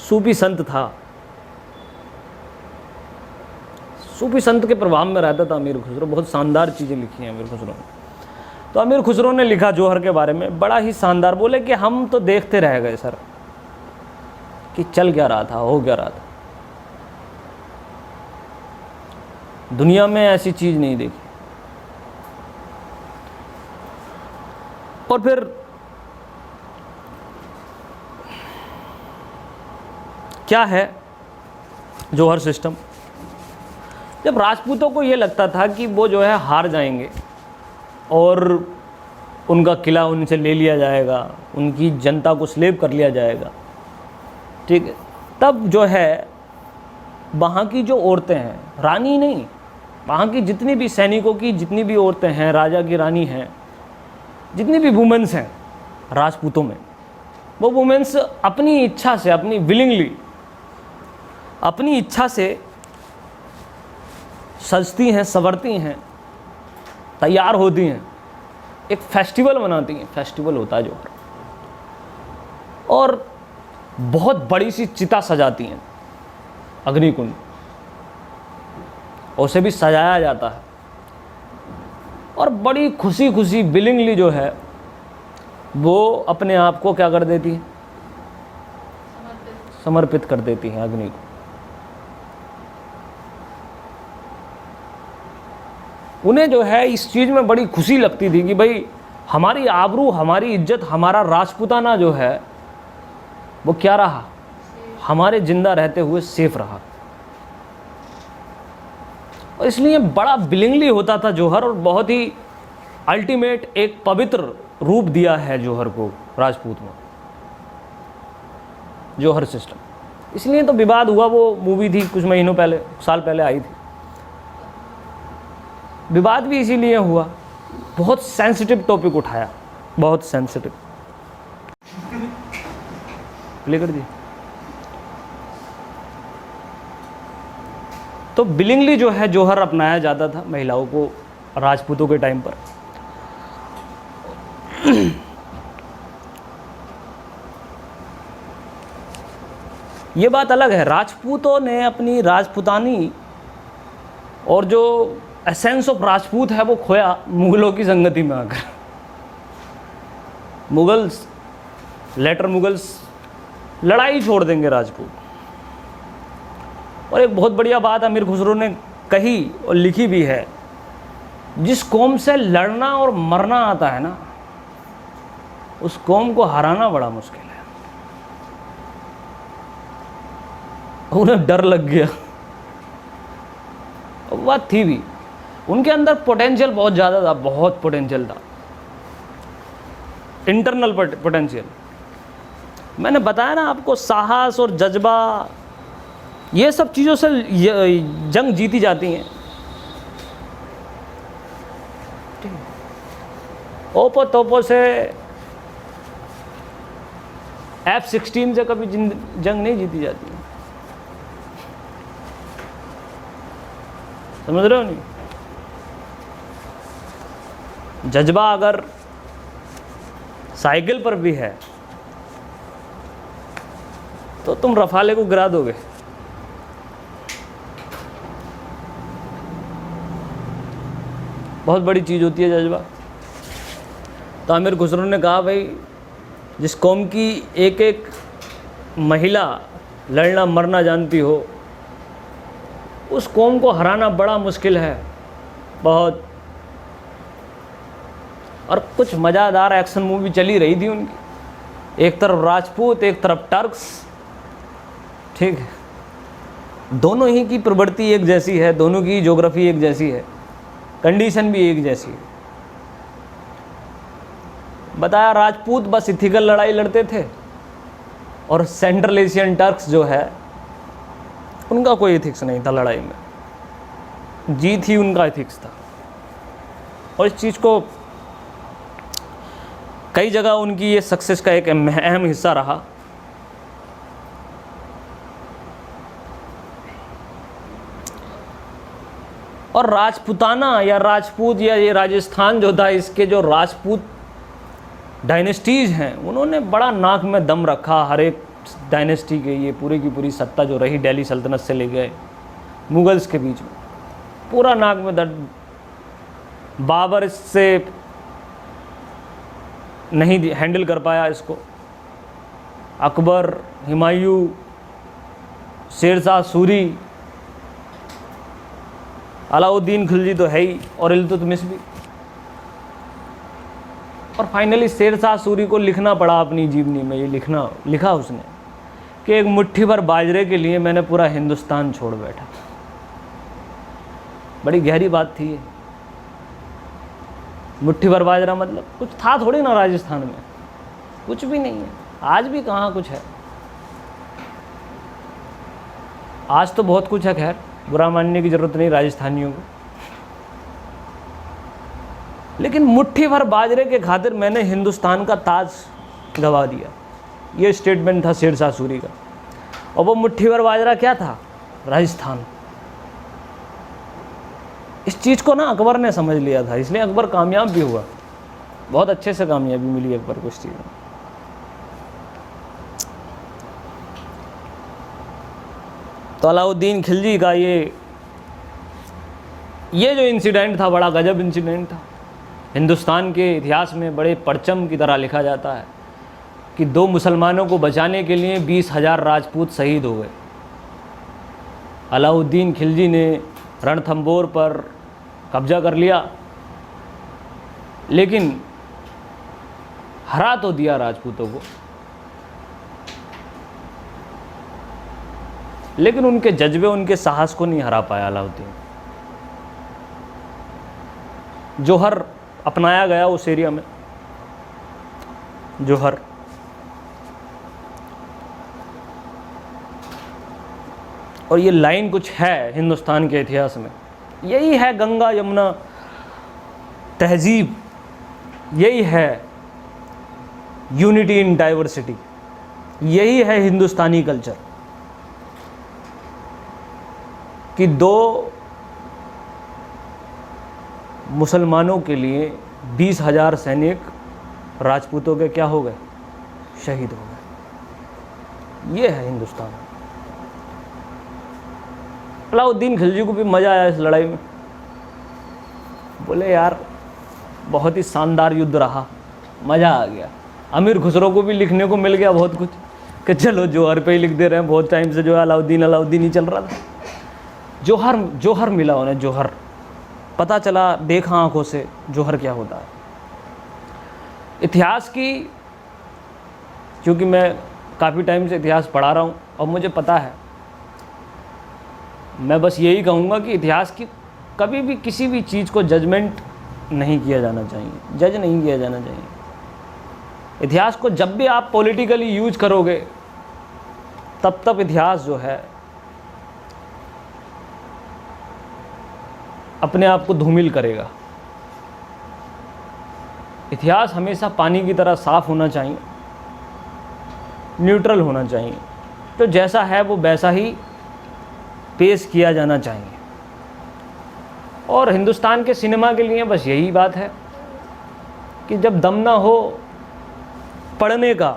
Speaker 1: सूफी संत था। सूफी संत के प्रभाव में रहता था अमीर खुसरो। बहुत शानदार चीज़ें लिखी हैं अमीर खुसरो ने। तो अमीर खुसरो ने लिखा जौहर के बारे में बड़ा ही शानदार। बोले कि हम तो देखते रह गए सर कि चल क्या रहा था, हो क्या रहा था। दुनिया में ऐसी चीज़ नहीं देखी। और फिर क्या है जौहर सिस्टम? जब राजपूतों को ये लगता था कि वो जो है हार जाएंगे और उनका किला उनसे ले लिया जाएगा, उनकी जनता को स्लेव कर लिया जाएगा, ठीक है, तब जो है वहाँ की जो औरतें हैं, रानी नहीं, वहाँ की जितनी भी सैनिकों की जितनी भी औरतें हैं, राजा की रानी हैं, जितनी भी वुमेन्स हैं राजपूतों में, वो वुमेन्स अपनी इच्छा से, अपनी विलिंगली, अपनी इच्छा से सजती हैं, संवरती हैं, तैयार होती हैं, एक फेस्टिवल मनाती हैं। फेस्टिवल होता है जौहर। और बहुत बड़ी सी चिता सजाती हैं, अग्निकुंड, उसे भी सजाया जाता है। और बड़ी खुशी खुशी विलिंगली जो है वो अपने आप को क्या कर देती है? समर्पित कर देती हैं अग्नि को। उन्हें जो है इस चीज़ में बड़ी खुशी लगती थी कि भाई हमारी आबरू, हमारी इज्जत, हमारा राजपूताना जो है वो क्या रहा, हमारे जिंदा रहते हुए सेफ रहा। और इसलिए बड़ा विलिंगली होता था जौहर, और बहुत ही अल्टीमेट एक पवित्र रूप दिया है जौहर को राजपूत में, जौहर सिस्टम। इसलिए तो विवाद हुआ, वो मूवी थी कुछ महीनों पहले, साल पहले आई थी, विवाद भी इसीलिए हुआ, बहुत सेंसिटिव टॉपिक उठाया, बहुत सेंसिटिव। प्ले कर दी। तो बिलिंगली जो है जौहर अपनाया जाता था महिलाओं को राजपूतों के टाइम पर। ये बात अलग है, राजपूतों ने अपनी राजपूतानी और जो एसेंस ऑफ राजपूत है वो खोया मुगलों की संगति में आकर। मुगल्स, लेटर मुगल्स लड़ाई छोड़ देंगे राजपूत। और एक बहुत बढ़िया बात अमीर खुसरो ने कही और लिखी भी है, जिस कौम से लड़ना और मरना आता है ना, उस कौम को हराना बड़ा मुश्किल है। उन्हें डर लग गया, बात थी भी, उनके अंदर पोटेंशियल बहुत ज़्यादा था, बहुत पोटेंशियल था, इंटरनल पोटेंशियल। मैंने बताया ना आपको, साहस और जज्बा, ये सब चीज़ों से जंग जीती जाती हैं। ओपो तोपो से, F-16 से कभी जंग नहीं जीती जाती है, समझ रहे हो नहीं? जज्बा अगर साइकिल पर भी है तो तुम रफाले को गिरा दोगे। बहुत बड़ी चीज़ होती है जज्बा। तो आमिर खुसरो ने कहा, भाई जिस कौम की एक एक महिला लड़ना मरना जानती हो, उस कौम को हराना बड़ा मुश्किल है, बहुत। और कुछ मज़ेदार एक्शन मूवी चली रही थी उनकी, एक तरफ राजपूत एक तरफ टर्क्स, ठीक है, दोनों ही की प्रवृत्ति एक जैसी है, दोनों की ज्योग्राफी एक जैसी है, कंडीशन भी एक जैसी है। बताया राजपूत बस इथिकल लड़ाई लड़ते थे, और सेंट्रल एशियन टर्क्स जो है उनका कोई एथिक्स नहीं था लड़ाई में, जीत ही उनका एथिक्स था। और इस चीज़ को कई जगह उनकी ये सक्सेस का एक अहम हिस्सा रहा। और राजपूताना या राजपूत या ये राजस्थान जो था, इसके जो राजपूत डायनेस्टीज़ हैं, उन्होंने बड़ा नाक में दम रखा हर एक डायनेस्टी के। ये पूरी की पूरी सत्ता जो रही दिल्ली सल्तनत से ले गए मुगल्स के बीच में, पूरा नाक में दर्द। बाबर इससे नहीं हैंडल कर पाया इसको, अकबर, हुमायूं, शेरशाह सूरी, अलाउद्दीन खिलजी तो है ही, और इल्तुतमिश भी। और फाइनली शेरशाह सूरी को लिखना पड़ा अपनी जीवनी में, ये लिखा उसने कि एक मुट्ठी भर बाजरे के लिए मैंने पूरा हिंदुस्तान छोड़ बैठा। बड़ी गहरी बात थी ये। मुट्ठी भर बाजरा मतलब कुछ था थोड़ी ना राजस्थान में, कुछ भी नहीं है, आज भी कहाँ कुछ है। आज तो बहुत कुछ है, खैर बुरा मानने की ज़रूरत नहीं राजस्थानियों को, लेकिन मुट्ठी भर बाजरे के खातिर मैंने हिंदुस्तान का ताज गवा दिया, ये स्टेटमेंट था शेरशाह सूरी का। और वो मुट्ठी भर बाजरा क्या था? राजस्थान। इस चीज़ को ना अकबर ने समझ लिया था, इसलिए अकबर कामयाब भी हुआ, बहुत अच्छे से कामयाबी मिली अकबर को इस चीज़ में। तो अलाउद्दीन खिलजी का ये जो इंसिडेंट था, बड़ा गजब इंसिडेंट था। हिंदुस्तान के इतिहास में बड़े परचम की तरह लिखा जाता है कि 2 मुसलमानों को बचाने के लिए 20,000 राजपूत शहीद हो गए। अलाउद्दीन खिलजी ने रणथंबोर पर कब्जा कर लिया, लेकिन हरा तो दिया राजपूतों को, लेकिन उनके जज्बे, उनके साहस को नहीं हरा पाया अलाउद्दीन। जौहर अपनाया गया उस एरिया में, जौहर। और ये लाइन कुछ है हिंदुस्तान के इतिहास में, यही है गंगा यमुना तहजीब, यही है यूनिटी इन डाइवर्सिटी, यही है हिंदुस्तानी कल्चर कि दो मुसलमानों के लिए 20,000 सैनिक राजपूतों के क्या हो गए, शहीद हो गए। ये है हिंदुस्तान। अलाउद्दीन खिलजी को भी मज़ा आया इस लड़ाई में, बोले यार बहुत ही शानदार युद्ध रहा, मज़ा आ गया। अमीर खुसरो को भी लिखने को मिल गया बहुत कुछ कि चलो जौहर पे ही लिख दे रहे हैं, बहुत टाइम से जो है अलाउद्दीन ही चल रहा था। जौहर मिला उन्हें, जौहर पता चला, देखा आंखों से जौहर क्या होता है। इतिहास की, क्योंकि मैं काफ़ी टाइम से इतिहास पढ़ा रहा हूँ और मुझे पता है, मैं बस यही कहूँगा कि इतिहास की कभी भी किसी भी चीज़ को जजमेंट नहीं किया जाना चाहिए, जज नहीं किया जाना चाहिए। इतिहास को जब भी आप पॉलिटिकली यूज करोगे तब इतिहास जो है अपने आप को धूमिल करेगा। इतिहास हमेशा पानी की तरह साफ होना चाहिए, न्यूट्रल होना चाहिए, तो जैसा है वो वैसा ही पेश किया जाना चाहिए। और हिंदुस्तान के सिनेमा के लिए बस यही बात है कि जब दम ना हो पढ़ने का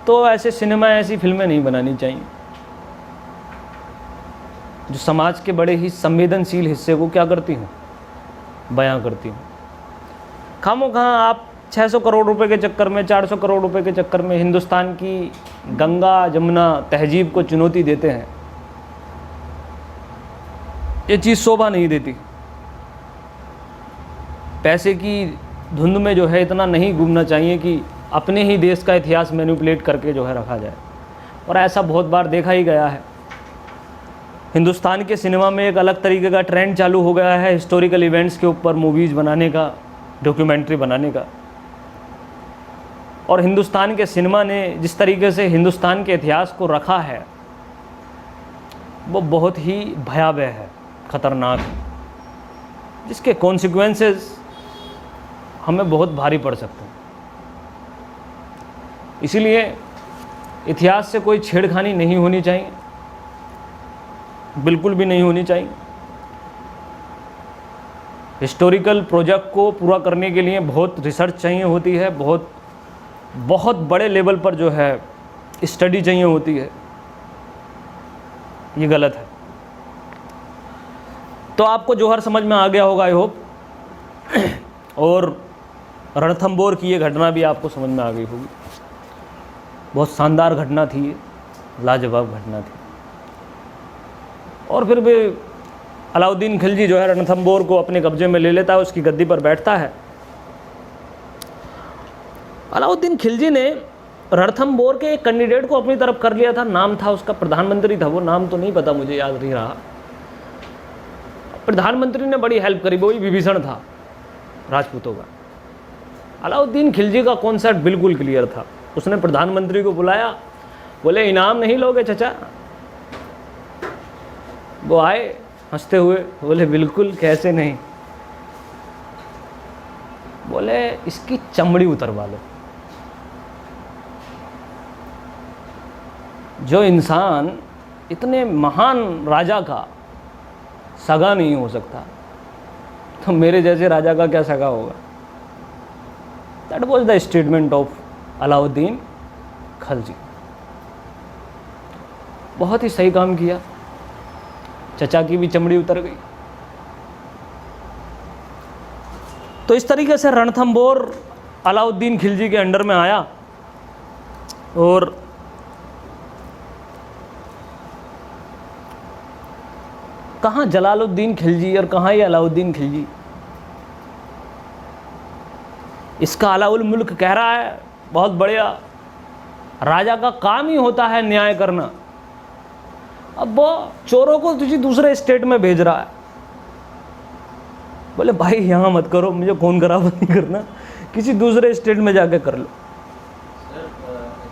Speaker 1: तो ऐसे सिनेमा, ऐसी फिल्में नहीं बनानी चाहिए जो समाज के बड़े ही संवेदनशील हिस्से को क्या करती हूँ, बयां करती हूँ। खामोखां आप 600 करोड़ रुपए के चक्कर में, 400 करोड़ रुपए के चक्कर में हिंदुस्तान की गंगा जमुना तहजीब को चुनौती देते हैं। ये चीज़ शोभा नहीं देती। पैसे की धुंध में जो है इतना नहीं घूमना चाहिए कि अपने ही देश का इतिहास मैनिपुलेट करके जो है रखा जाए। और ऐसा बहुत बार देखा ही गया है। हिंदुस्तान के सिनेमा में एक अलग तरीके का ट्रेंड चालू हो गया है हिस्टोरिकल इवेंट्स के ऊपर मूवीज़ बनाने का, डॉक्यूमेंट्री बनाने का। और हिंदुस्तान के सिनेमा ने जिस तरीके से हिंदुस्तान के इतिहास को रखा है वो बहुत ही भयावह है, ख़तरनाक है, जिसके कॉन्सिक्वेंसेस हमें बहुत भारी पड़ सकते हैं। इसीलिए इतिहास से कोई छेड़खानी नहीं होनी चाहिए, बिल्कुल भी नहीं होनी चाहिए। हिस्टोरिकल प्रोजेक्ट को पूरा करने के लिए बहुत रिसर्च चाहिए होती है, बहुत बड़े लेवल पर जो है स्टडी चाहिए होती है। ये गलत है। तो आपको जौहर समझ में आ गया होगा आई होप, और रणथंबोर की ये घटना भी आपको समझ में आ गई होगी। बहुत शानदार घटना थी ये, लाजवाब घटना थी। और फिर भी अलाउद्दीन खिलजी जो है रणथंबोर को अपने कब्जे में ले लेता है, उसकी गद्दी पर बैठता है। अलाउद्दीन खिलजी ने रणथंबोर के एक कैंडिडेट को अपनी तरफ कर लिया था, नाम था उसका, प्रधानमंत्री था वो, नाम तो नहीं पता मुझे, याद नहीं रहा। प्रधानमंत्री ने बड़ी हेल्प करी, वही विभीषण था राजपूतों का। अलाउद्दीन खिलजी का कॉन्सेप्ट बिल्कुल क्लियर था। उसने प्रधानमंत्री को बुलाया, बोले इनाम नहीं लोगे चचा? वो आए हंसते हुए, बोले बिल्कुल, कैसे नहीं। बोले इसकी चमड़ी उतरवा लो। जो इंसान इतने महान राजा का सगा नहीं हो सकता तो मेरे जैसे राजा का क्या सगा होगा। That was the statement of Alauddin Khilji. बहुत ही सही काम किया, चचा की भी चमड़ी उतर गई। तो इस तरीके से रणथंबोर अलाउद्दीन खिलजी के अंडर में आया। और कहाँ जलालुद्दीन खिलजी और कहाँ ये अलाउद्दीन खिलजी। इसका अलाउल मुल्क कह रहा है बहुत बढ़िया, राजा का काम ही होता है न्याय करना। अब वो चोरों को किसी दूसरे स्टेट में भेज रहा है, बोले भाई यहाँ मत करो, मुझे खून खराबा नहीं करना, किसी दूसरे स्टेट में जाके कर लो।
Speaker 4: सर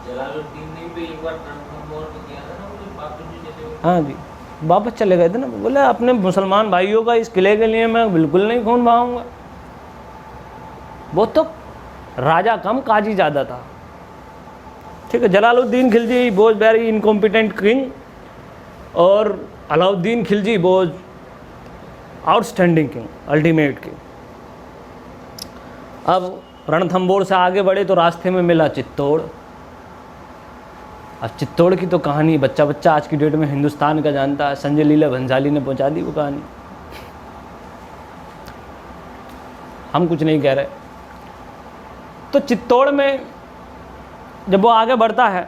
Speaker 4: जलालुद्दीन ने भी एक बार रणथंभौर में किया था ना, वो बापूजी जैसे वो
Speaker 1: हाँ जी, वापस चले गए थे ना, बोले अपने मुसलमान भाइयों का इस किले के लिए मैं बिल्कुल नहीं खून बहाऊंगा। वो तो राजा कम काजी ज़्यादा था। ठीक है, Jalaluddin Khilji was very incompetent king और Alauddin Khilji was outstanding king, ultimate king. अब रणथंभौर से आगे बढ़े तो रास्ते में मिला चित्तौड़। अब चित्तौड़ की तो कहानी बच्चा बच्चा आज की डेट में हिंदुस्तान का जानता है। संजय लीला भंसाली ने पहुंचा दी वो कहानी, हम कुछ नहीं कह रहे। तो चित्तौड़ में जब वो आगे बढ़ता है,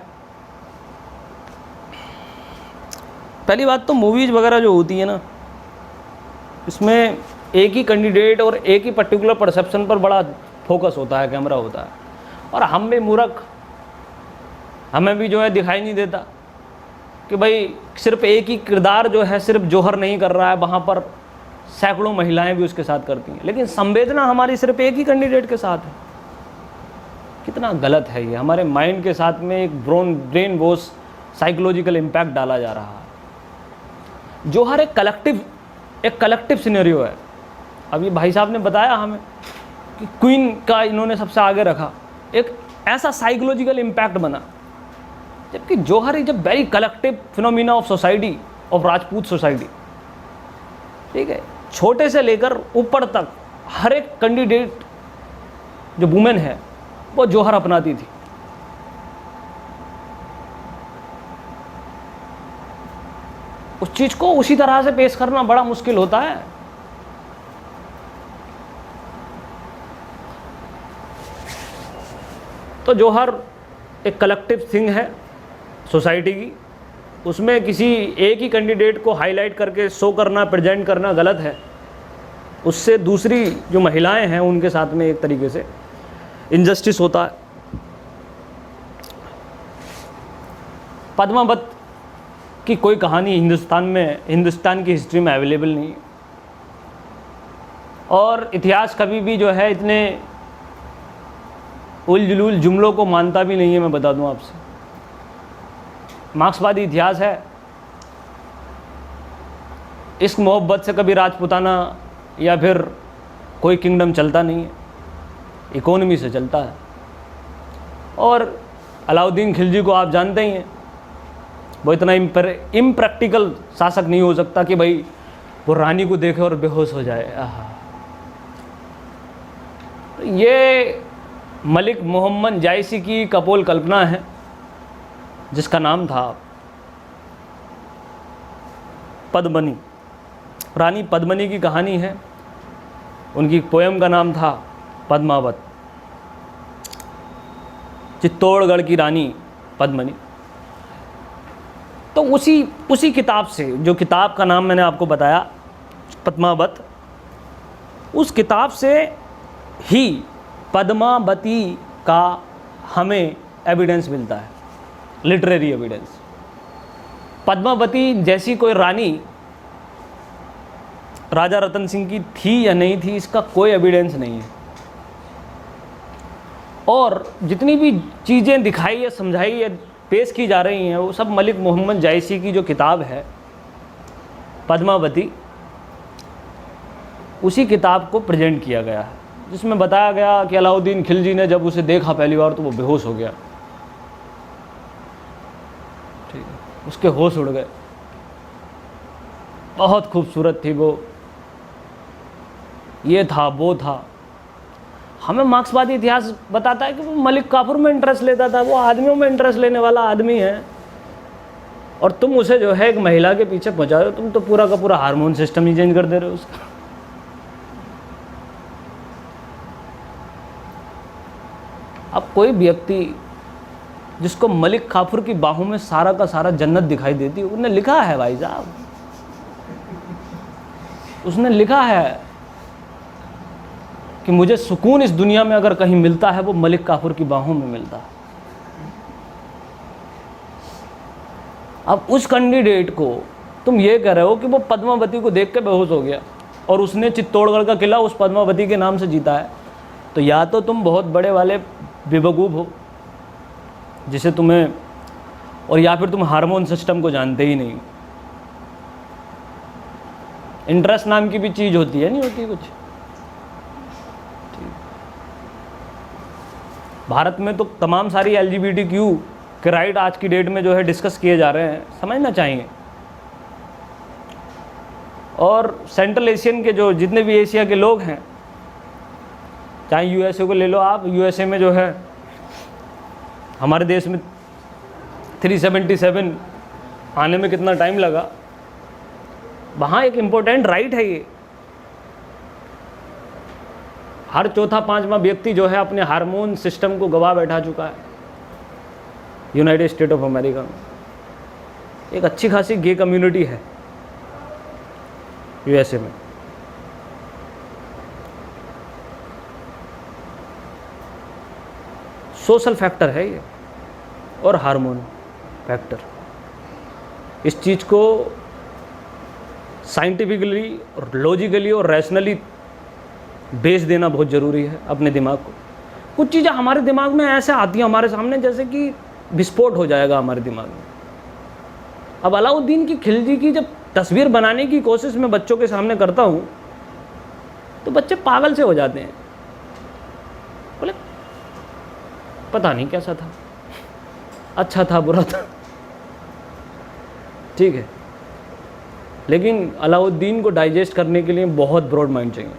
Speaker 1: पहली बात तो मूवीज़ वगैरह जो होती है ना, इसमें एक ही कैंडिडेट और एक ही पर्टिकुलर परसेप्शन पर बड़ा फोकस होता है, कैमरा होता है। और हम भी मूर्ख, हमें भी जो है दिखाई नहीं देता कि भाई सिर्फ एक ही किरदार जो है सिर्फ जौहर नहीं कर रहा है, वहाँ पर सैकड़ों महिलाएं भी उसके साथ करती हैं, लेकिन संवेदना हमारी सिर्फ एक ही कैंडिडेट के साथ है। कितना गलत है ये, हमारे माइंड के साथ में एक ब्रेन वॉश साइकोलॉजिकल इम्पैक्ट डाला जा रहा है। जौहर एक कलेक्टिव सिनेरियो है। अब ये भाई साहब ने बताया हमें कि क्वीन का इन्होंने सबसे आगे रखा, एक ऐसा साइकोलॉजिकल इम्पैक्ट बना, जबकि jauhar is a very collective phenomena of society, of Rajput society. ठीक है, छोटे से लेकर ऊपर तक हर एक कैंडिडेट जो वुमेन है वो जौहर अपनाती थी। उस चीज को उसी तरह से पेश करना बड़ा मुश्किल होता है। तो जौहर एक कलेक्टिव थिंग है सोसाइटी की, उसमें किसी एक ही कैंडिडेट को हाईलाइट करके शो करना, प्रेजेंट करना गलत है। उससे दूसरी जो महिलाएं हैं उनके साथ में एक तरीके से इनजस्टिस होता है। पद्मावत की कोई कहानी हिंदुस्तान की हिस्ट्री में अवेलेबल नहीं है, और इतिहास कभी भी जो है इतने उल जुमलों को मानता भी नहीं है। मैं बता दूं आपसे, मार्क्सवादी इतिहास है, इश्क मोहब्बत से कभी राजपुताना या फिर कोई किंगडम चलता नहीं है, इकोनॉमी से चलता है। और अलाउद्दीन खिलजी को आप जानते ही हैं, वो इतना इम्प्रैक्टिकल शासक नहीं हो सकता कि भाई वो रानी को देखे और बेहोश हो जाए। तो ये मलिक मोहम्मद जायसी की कपोल कल्पना है, जिसका नाम था पद्मनी। रानी पद्मनी की कहानी है, उनकी पोयम का नाम था पद्मावत। चित्तौड़गढ़ की रानी पद्मनी। तो उसी किताब से, जो किताब का नाम मैंने आपको बताया पद्मावत, उस किताब से ही पद्मावती का हमें एविडेंस मिलता है, लिटरेरी एविडेंस। पद्मावती जैसी कोई रानी राजा रतन सिंह की थी या नहीं थी, इसका कोई एविडेंस नहीं है। और जितनी भी चीज़ें दिखाई या समझाई या पेश की जा रही हैं, वो सब मलिक मोहम्मद जायसी की जो किताब है पद्मावती, उसी किताब को प्रेजेंट किया गया है, जिसमें बताया गया कि अलाउद्दीन खिलजी ने जब उसे देखा पहली बार तो वो बेहोश हो गया। ठीक है, उसके होश उड़ गए। बहुत खूबसूरत थी वो, ये था वो था। हमें मार्क्सवादी इतिहास बताता है कि वो मलिक काफूर में इंटरेस्ट लेता था, वो आदमियों में इंटरेस्ट लेने वाला आदमी है, और तुम उसे जो है एक महिला के पीछे पहुंचा रहे हो। तुम तो पूरा का पूरा हार्मोन सिस्टम ही चेंज कर दे रहे हो उसका। अब कोई व्यक्ति जिसको मलिक काफूर की बाहों में सारा का सारा जन्नत दिखाई देती है, उसने लिखा है भाई साहब, उसने लिखा है कि मुझे सुकून इस दुनिया में अगर कहीं मिलता है वो मलिक काफूर की बाहों में मिलता है। अब उस कैंडिडेट को तुम ये कह रहे हो कि वो पद्मावती को देख के बेहोश हो गया, और उसने चित्तौड़गढ़ का किला उस पद्मावती के नाम से जीता है, तो या तो तुम बहुत बड़े वाले बेवकूफ़ हो जिसे तुम्हें, और या फिर तुम हार्मोन सिस्टम को जानते ही नहीं। इंटरेस्ट नाम की भी चीज़ होती है, नहीं होती कुछ। भारत में तो तमाम सारी LGBTQ के राइट आज की डेट में जो है डिस्कस किए जा रहे हैं, समझना चाहिए। और सेंट्रल एशियन के जो जितने भी एशिया के लोग हैं, चाहे USA को ले लो आप, USA में जो है हमारे देश में 377 आने में कितना टाइम लगा, वहाँ एक इम्पोर्टेंट राइट है ये। हर चौथा पांचवा व्यक्ति जो है अपने हार्मोन सिस्टम को गवा बैठा चुका है यूनाइटेड स्टेट ऑफ अमेरिका में। एक अच्छी खासी गे कम्युनिटी है USA में। सोशल फैक्टर है ये और हार्मोन फैक्टर। इस चीज़ को साइंटिफिकली और लॉजिकली और रैशनली बेस देना बहुत ज़रूरी है अपने दिमाग को। कुछ चीज़ें हमारे दिमाग में ऐसे आती हैं हमारे सामने जैसे कि विस्फोट हो जाएगा हमारे दिमाग में। अब अलाउद्दीन की खिलजी की जब तस्वीर बनाने की कोशिश मैं बच्चों के सामने करता हूँ तो बच्चे पागल से हो जाते हैं, बोले पता नहीं कैसा था, अच्छा था बुरा था, ठीक है। लेकिन अलाउद्दीन को डाइजेस्ट करने के लिए बहुत ब्रॉड माइंड चाहिए,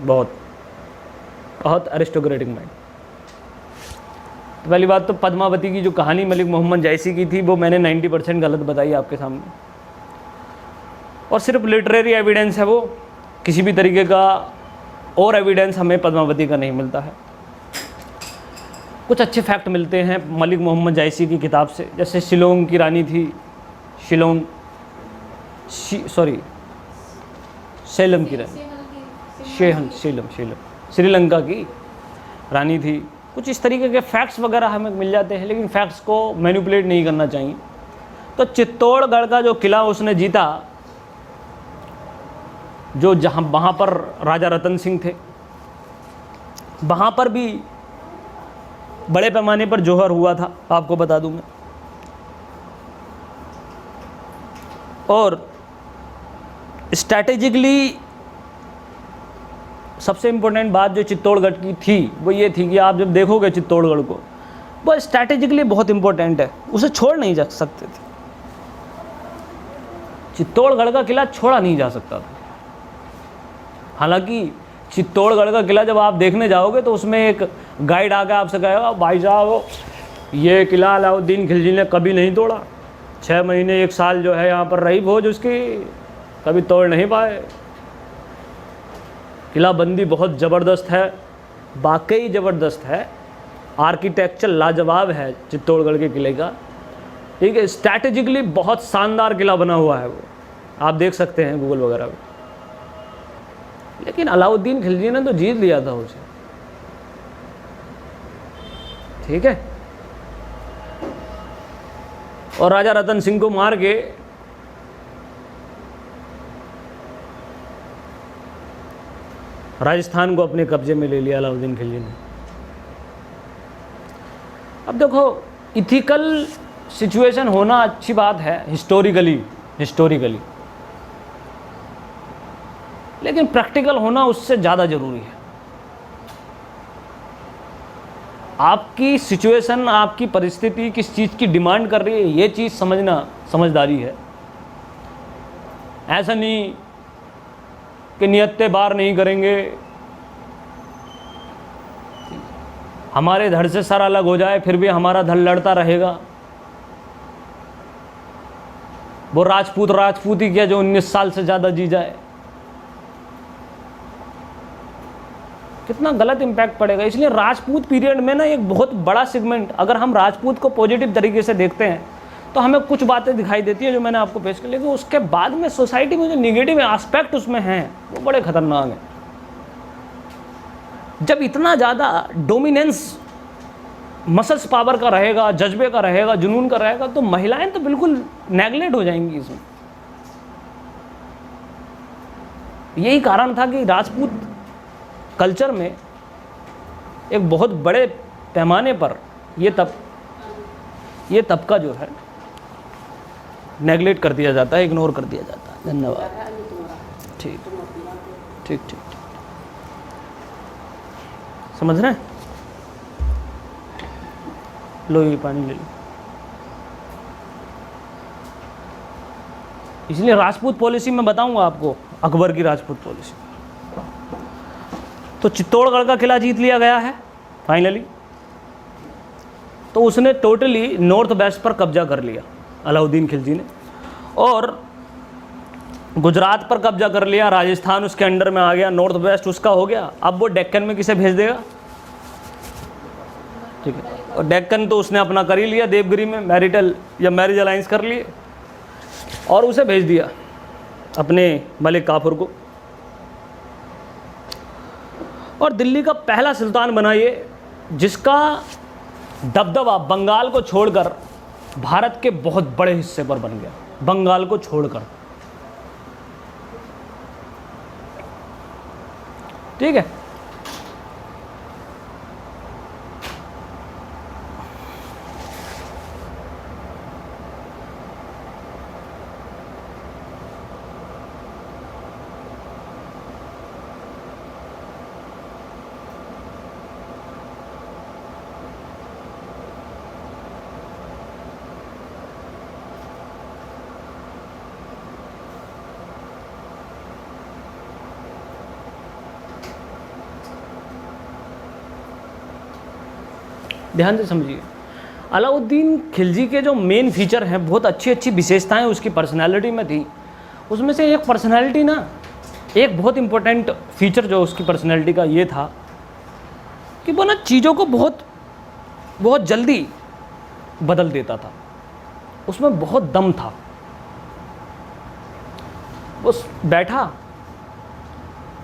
Speaker 1: बहुत अरिस्टोक्रेटिक माइंड। तो पहली बात तो पद्मावती की जो कहानी मलिक मोहम्मद जायसी की थी वो मैंने 90% गलत बताई आपके सामने, और सिर्फ लिटरेरी एविडेंस है वो, किसी भी तरीके का और एविडेंस हमें पद्मावती का नहीं मिलता है। कुछ अच्छे फैक्ट मिलते हैं मलिक मोहम्मद जायसी की किताब से, जैसे शिलोंग की रानी थी, सेलम की रानी, शेलम श्रीलंका की रानी थी। कुछ इस तरीके के फैक्ट्स वगैरह हमें मिल जाते हैं, लेकिन फैक्ट्स को मैनिपुलेट नहीं करना चाहिए। तो चित्तौड़गढ़ का जो किला उसने जीता, जो जहाँ वहाँ पर राजा रतन सिंह थे, वहाँ पर भी बड़े पैमाने पर जौहर हुआ था, आपको बता दूं मैं। और स्ट्रैटेजिकली सबसे इम्पोर्टेंट बात जो चित्तौड़गढ़ की थी वो ये थी कि आप जब देखोगे चित्तौड़गढ़ को, वो स्ट्रैटेजिकली बहुत इम्पोर्टेंट है, उसे छोड़ नहीं जा सकते थे। चित्तौड़गढ़ का किला छोड़ा नहीं जा सकता था। हालांकि चित्तौड़गढ़ का किला जब आप देखने जाओगे तो उसमें एक गाइड आकर आपसे कहेगा भाई साहब ये किला अलाउद्दीन खिलजी ने कभी नहीं तोड़ा, 6 महीने 1 साल जो है यहाँ पर रही भोज उसकी, कभी तोड़ नहीं पाए। किला बंदी बहुत ज़बरदस्त है, वाकई ज़बरदस्त है, आर्किटेक्चर लाजवाब है चित्तौड़गढ़ के किले का, ठीक है। स्ट्रैटेजिकली बहुत शानदार किला बना हुआ है वो, आप देख सकते हैं गूगल वगैरह में। लेकिन अलाउद्दीन खिलजी ने तो जीत लिया था उसे, ठीक है। और राजा रतन सिंह को मार के राजस्थान को अपने कब्जे में ले लिया अलाउद्दीन खिलजी ने। अब देखो, इथिकल सिचुएशन होना अच्छी बात है हिस्टोरिकली, लेकिन प्रैक्टिकल होना उससे ज़्यादा ज़रूरी है। आपकी सिचुएशन, आपकी परिस्थिति किस चीज़ की डिमांड कर रही है, ये चीज़ समझना समझदारी है। ऐसा नहीं कि नियत्ते बार नहीं करेंगे, हमारे धड़ से सर अलग हो जाए फिर भी हमारा धड़ लड़ता रहेगा। वो राजपूत ही क्या जो 19 साल से ज़्यादा जी जाए, कितना गलत इम्पैक्ट पड़ेगा। इसलिए राजपूत पीरियड में ना एक बहुत बड़ा सेगमेंट, अगर हम राजपूत को पॉजिटिव तरीके से देखते हैं तो हमें कुछ बातें दिखाई देती है जो मैंने आपको पेश की, लेकिन उसके बाद में सोसाइटी में जो निगेटिव एस्पेक्ट उसमें हैं वो बड़े खतरनाक हैं। जब इतना ज़्यादा डोमिनेंस मसल्स पावर का रहेगा, जज्बे का रहेगा, जुनून का रहेगा, तो महिलाएं तो बिल्कुल नेगलेक्ट हो जाएंगी इसमें। यही कारण था कि राजपूत कल्चर में एक बहुत बड़े पैमाने पर ये तबका जो है नेगलेक्ट कर दिया जाता है, इग्नोर कर दिया जाता है। धन्यवाद। ठीक ठीक ठीक, समझ रहे हैं? लो ये पानी ले लो। इसलिए राजपूत पॉलिसी मैं बताऊंगा आपको, अकबर की राजपूत पॉलिसी। तो चित्तौड़गढ़ का किला जीत लिया गया है फाइनली। तो उसने टोटली नॉर्थ वेस्ट पर कब्जा कर लिया अलाउद्दीन खिलजी ने, और गुजरात पर कब्जा कर लिया, राजस्थान उसके अंडर में आ गया, नॉर्थ वेस्ट उसका हो गया। अब वो डेक्कन में किसे भेज देगा? ठीक है, और डेक्कन तो उसने अपना कर ही लिया, देवगिरी में मैरिटल या मैरिज अलायंस कर लिए और उसे भेज दिया अपने मलिक काफूर को। और दिल्ली का पहला सुल्तान बना ये, जिसका दबदबा बंगाल को छोड़कर भारत के बहुत बड़े हिस्से पर बन गया, बंगाल को छोड़कर। ठीक है, ध्यान से समझिए। अलाउद्दीन खिलजी के जो मेन फीचर हैं, बहुत अच्छी अच्छी विशेषताएं उसकी पर्सनालिटी में थी। उसमें से एक पर्सनालिटी ना, एक बहुत इम्पोर्टेंट फीचर जो उसकी पर्सनालिटी का ये था कि वो ना चीज़ों को बहुत बहुत जल्दी बदल देता था। उसमें बहुत दम था। वो बैठा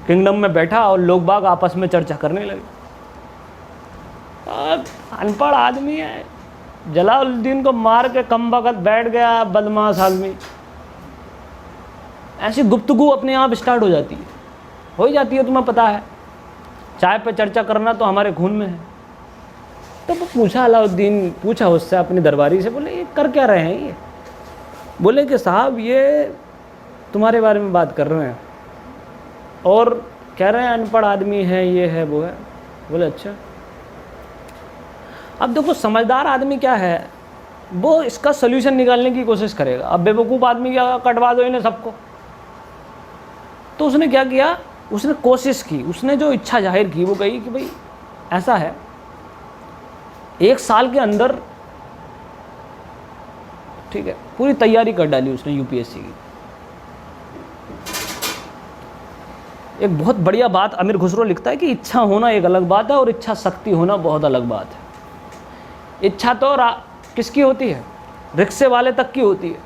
Speaker 1: किंगडम में बैठा और लोग बाग आपस में चर्चा करने लगे। अनपढ़ आदमी है, जलालुद्दीन को मार के कम वक्त बैठ गया, बदमाश आदमी। ऐसी गुफ्तगू अपने आप स्टार्ट हो जाती है, हो ही जाती है, तुम्हें पता है। चाय पे चर्चा करना तो हमारे खून में है। तो वो पूछा, अलाउद्दीन पूछा उससे, अपनी दरबारी से, बोले ये कर क्या रहे हैं ये? बोले कि साहब ये तुम्हारे बारे में बात कर रहे हैं और कह रहे हैं अनपढ़ आदमी है, ये है वो है। बोले अच्छा। अब देखो समझदार आदमी क्या है, वो इसका सल्यूशन निकालने की कोशिश करेगा। अब बेवकूफ़ आदमी क्या, कटवा दो इन्हें सबको। तो उसने क्या किया, उसने कोशिश की, उसने जो इच्छा जाहिर की वो कही कि भाई ऐसा है, 1 साल के अंदर, ठीक है, पूरी तैयारी कर डाली उसने यूपीएससी की। एक बहुत बढ़िया बात अमीर खुसरो लिखता है कि इच्छा होना एक अलग बात है और इच्छा शक्ति होना बहुत अलग बात है। इच्छा तो किसकी होती है? रिक्शे वाले तक की होती है,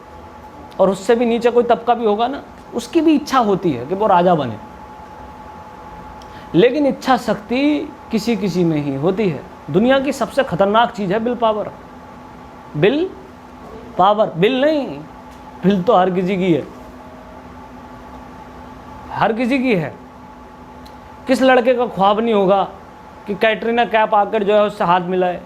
Speaker 1: और उससे भी नीचे कोई तबका भी होगा ना, उसकी भी इच्छा होती है कि वो राजा बने। लेकिन इच्छा शक्ति किसी किसी में ही होती है। दुनिया की सबसे खतरनाक चीज़ है bill power. Bill power, bill नहीं, बिल तो हर किसी की है, हर किसी की है। किस लड़के का ख्वाब नहीं होगा कि कैटरीना कैफ आकर जो है उससे हाथ मिलाए?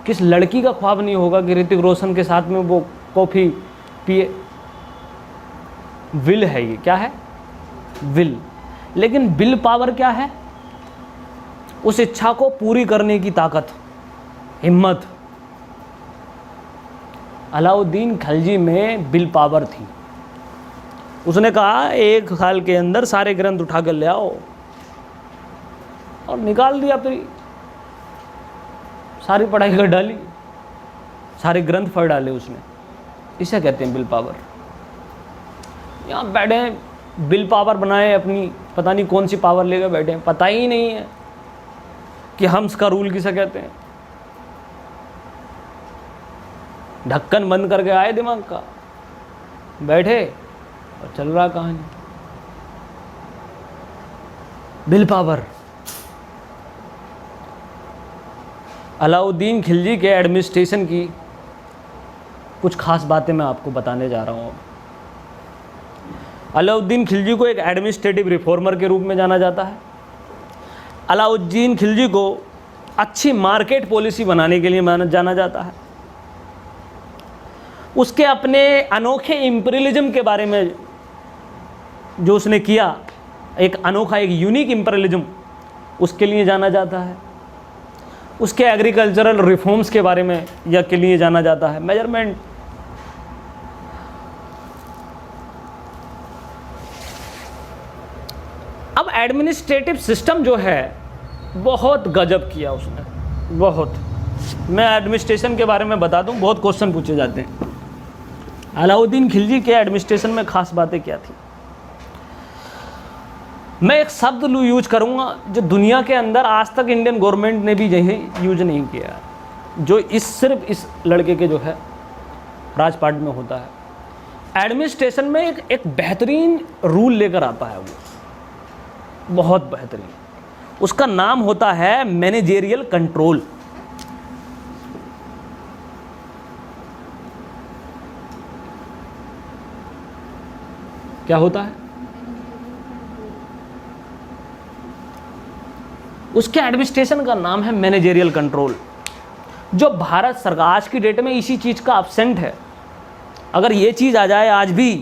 Speaker 1: किस लड़की का ख्वाब नहीं होगा कि ऋतिक रोशन के साथ में वो कॉफ़ी पिए? विल है ये, क्या है? विल। लेकिन बिल पावर क्या है? उस इच्छा को पूरी करने की ताकत, हिम्मत। अलाउद्दीन खिलजी में बिल पावर थी। उसने कहा 1 साल के अंदर सारे ग्रंथ उठा कर ले आओ, और निकाल दिया। फिर सारी पढ़ाई कर डाली, सारे ग्रंथ पढ़ डाले उसने। इसे कहते हैं बिल पावर। यहाँ बैठे बिल पावर बनाए अपनी, पता नहीं कौन सी पावर लेकर बैठे, पता ही नहीं है कि हम्स का रूल किसे कहते हैं। ढक्कन बंद करके आए दिमाग का, बैठे और चल रहा कहानी। Bill power. अलाउद्दीन खिलजी के एडमिनिस्ट्रेशन की कुछ खास बातें मैं आपको बताने जा रहा हूँ। अलाउद्दीन खिलजी को एक एडमिनिस्ट्रेटिव रिफॉर्मर के रूप में जाना जाता है। अलाउद्दीन खिलजी को अच्छी मार्केट पॉलिसी बनाने के लिए जाना जाता है। उसके अपने अनोखे इंपीरियलिज्म के बारे में जो उसने किया, एक अनोखा, एक यूनिक इंपीरियलिज्म, उसके लिए जाना जाता है। उसके एग्रीकल्चरल रिफॉर्म्स के बारे में या के लिए जाना जाता है। मेजरमेंट, अब एडमिनिस्ट्रेटिव सिस्टम जो है बहुत गजब किया उसने, बहुत। मैं एडमिनिस्ट्रेशन के बारे में बता दूं, बहुत क्वेश्चन पूछे जाते हैं। अलाउद्दीन खिलजी के एडमिनिस्ट्रेशन में खास बातें क्या थी। मैं एक शब्द यूज करूंगा जो दुनिया के अंदर आज तक इंडियन गवर्नमेंट ने भी यही यूज नहीं किया, जो सिर्फ इस लड़के के जो है राजपाट में होता है। एडमिनिस्ट्रेशन में एक बेहतरीन रूल लेकर आता है, वो बहुत बेहतरीन। उसका नाम होता है मैनेजेरियल कंट्रोल। क्या होता है? उसके एडमिनिस्ट्रेशन का नाम है मैनेजेरियल कंट्रोल, जो भारत सरकार आज की डेट में इसी चीज़ का एब्सेंट है। अगर ये चीज़ आ जाए आज भी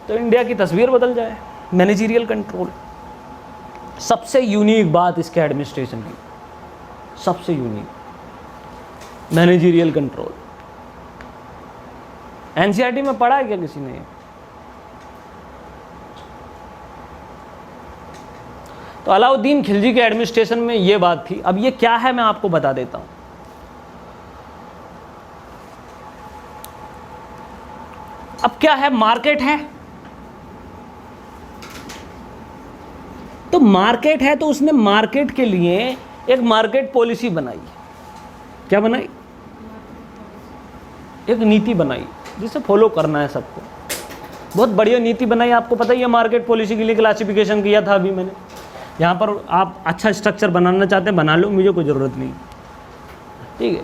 Speaker 1: तो इंडिया की तस्वीर बदल जाए। मैनेजेरियल कंट्रोल सबसे यूनिक बात इसके एडमिनिस्ट्रेशन की, सबसे यूनिक मैनेजेरियल कंट्रोल। एनसीईआरटी में पढ़ा है क्या किसी ने? तो अलाउद्दीन खिलजी के एडमिनिस्ट्रेशन में ये बात थी। अब ये क्या है मैं आपको बता देता हूं। अब क्या है? मार्केट है। तो मार्केट है तो उसने मार्केट के लिए एक मार्केट पॉलिसी बनाई। क्या बनाई? एक नीति बनाई जिसे फॉलो करना है सबको। बहुत बढ़िया नीति बनाई। आपको पता ही है मार्केट पॉलिसी के लिए क्लासिफिकेशन किया था अभी मैंने। यहाँ पर आप अच्छा स्ट्रक्चर बनाना चाहते हैं बना लो, मुझे कोई ज़रूरत नहीं, ठीक है।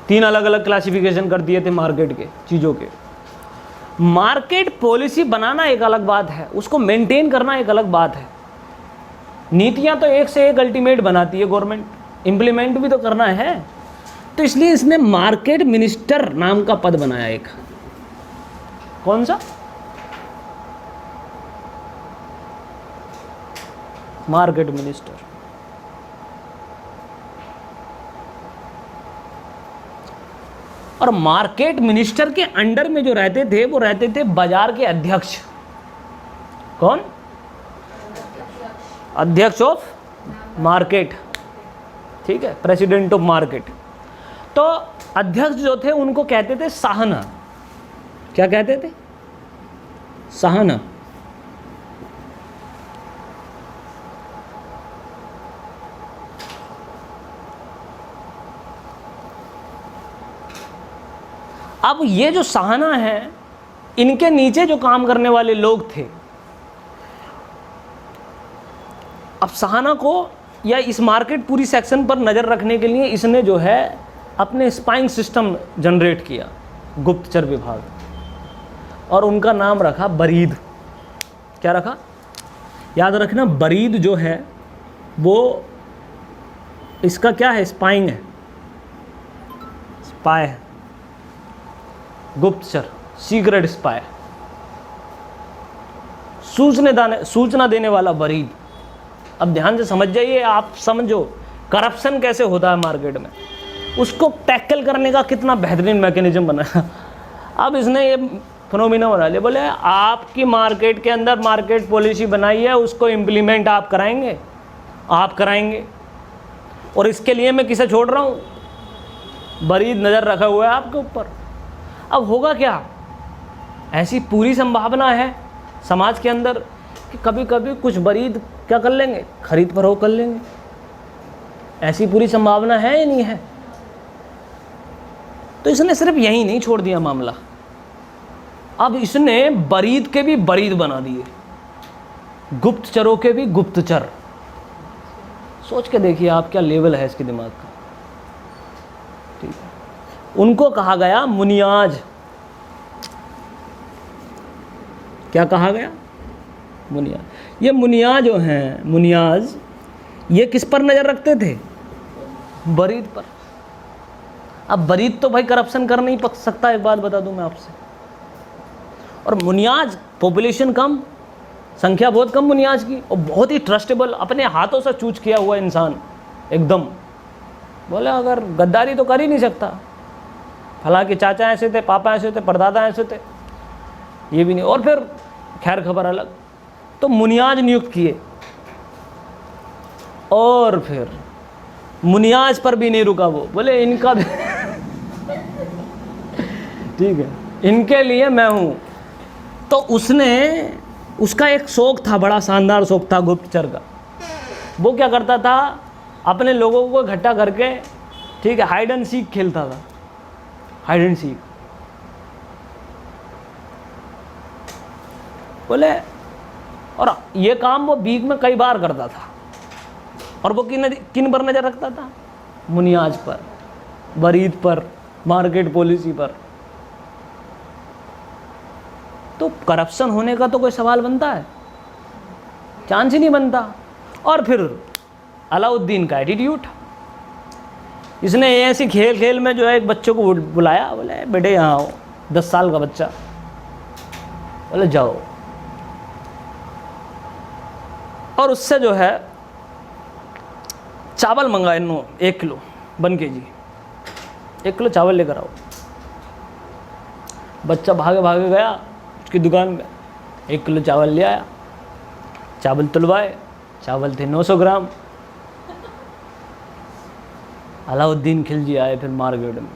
Speaker 1: 3 अलग अलग क्लासिफिकेशन कर दिए थे मार्केट के चीज़ों के। मार्केट पॉलिसी बनाना एक अलग बात है, उसको मेंटेन करना एक अलग बात है। नीतियाँ तो एक से एक अल्टीमेट बनाती है गवर्नमेंट, इम्प्लीमेंट भी तो करना है। तो इसलिए इसने मार्केट मिनिस्टर नाम का पद बनाया एक। कौन सा? Market minister. और मार्केट मिनिस्टर के अंडर में जो रहते थे वो रहते थे बाजार के अध्यक्ष। कौन? अध्यक्ष ऑफ मार्केट, ठीक है, प्रेसिडेंट ऑफ मार्केट। तो अध्यक्ष जो थे उनको कहते थे साहना। क्या कहते थे? साहना। अब ये जो साहना है, इनके नीचे जो काम करने वाले लोग थे, अब साहना को या इस मार्केट पूरी सेक्शन पर नज़र रखने के लिए इसने जो है अपने स्पाइंग सिस्टम जनरेट किया, गुप्तचर विभाग, और उनका नाम रखा बरीद। क्या रखा? याद रखना, बरीद जो है वो इसका क्या है? स्पाइंग है, स्पाई है, गुप्तचर, सीक्रेट स्पाई, सूचना देने वाला बरीद। अब ध्यान से समझ जाइए, आप समझो करप्शन कैसे होता है मार्केट में, उसको टैकल करने का कितना बेहतरीन मैकेनिज्म बना। अब इसने ये फिनोमिना बना लिया, बोले आपकी मार्केट के अंदर मार्केट पॉलिसी बनाई है, उसको इम्प्लीमेंट आप कराएंगे, आप कराएंगे, और इसके लिए मैं किसे छोड़ रहा हूँ? बरीद नज़र रखा हुआ है आपके ऊपर। अब होगा क्या? ऐसी पूरी संभावना है समाज के अंदर कि कभी कभी कुछ बरीद क्या कर लेंगे? खरीद फरोख्त कर लेंगे। ऐसी पूरी संभावना है या नहीं है? तो इसने सिर्फ यही नहीं छोड़ दिया मामला, अब इसने बरीद के भी बरीद बना दिए, गुप्तचरों के भी गुप्तचर। सोच के देखिए आप क्या लेवल है इसके दिमाग का, ठीक है। उनको कहा गया मुनियाज। क्या कहा गया? मुनियाज। ये मुनिया जो हैं, मुनियाज, ये किस पर नज़र रखते थे? बरीद पर। अब बरीद तो भाई करप्शन कर नहीं सकता, एक बात बता दूं मैं आपसे। और मुनियाज पॉपुलेशन कम, संख्या बहुत कम मुनियाज की, और बहुत ही ट्रस्टेबल, अपने हाथों से चूज किया हुआ इंसान एकदम। बोले अगर गद्दारी तो कर ही नहीं सकता, हालांकि चाचा ऐसे थे, पापा ऐसे थे, परदादा ऐसे थे, ये भी नहीं। और फिर खैर खबर अलग, तो मुनियाज नियुक्त किए। और फिर मुनियाज पर भी नहीं रुका वो, बोले इनका भी ठीक है, इनके लिए मैं हूं। तो उसका एक शौक था, बड़ा शानदार शौक था गुप्तचर का। वो क्या करता था, अपने लोगों को इकट्ठा करके, ठीक है, हाइड एंड सीक खेलता था, हाइड एंड सीक। बोले, और ये काम वो वीक में कई बार करता था। और वो किन पर नज़र रखता था? मुनियाज पर, बरीद पर, मार्केट पॉलिसी पर। तो करप्शन होने का तो कोई सवाल बनता है? चांस ही नहीं बनता। और फिर अलाउद्दीन का एटीट्यूड, इसने ऐसी खेल खेल में जो है एक बच्चे को बुलाया, बोले बेटे यहाँ आओ, 10 साल का बच्चा, बोले जाओ, और उससे जो है चावल मंगाए, 1 किलो 1 kg, 1 किलो चावल लेकर आओ। बच्चा भागे भागे गया उसकी दुकान में, 1 किलो चावल ले आया, चावल तुलवाए, चावल थे 900 ग्राम। अलाउद्दीन खिलजी आए फिर मार्केट में,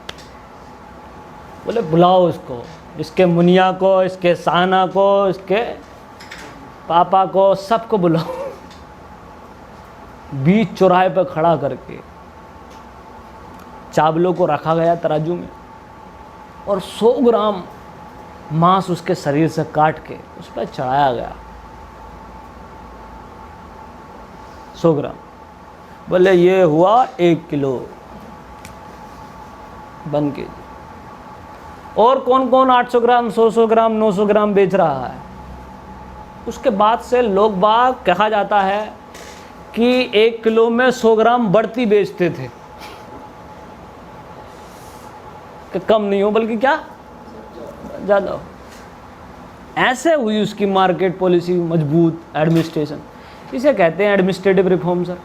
Speaker 1: बोले बुलाओ इसको, इसके मुनिया को, इसके साना को, इसके पापा को, सबको बुलाओ। बीच चौराहे पर खड़ा करके चावलों को रखा गया तराजू में, और 100 ग्राम मांस उसके शरीर से काट के उस पर चढ़ाया गया, 100 ग्राम। बोले ये हुआ 1 किलो 1 kg। और कौन कौन 800 ग्राम, 100 ग्राम, 900 ग्राम बेच रहा है? उसके बाद से लोग बाग, कहा जाता है कि 1 किलो में 100 ग्राम बढ़ती बेचते थे, कि कम नहीं हो बल्कि क्या ज़्यादा हो। ऐसे हुई उसकी मार्केट पॉलिसी मजबूत, एडमिनिस्ट्रेशन, इसे कहते हैं एडमिनिस्ट्रेटिव रिफॉर्म सर।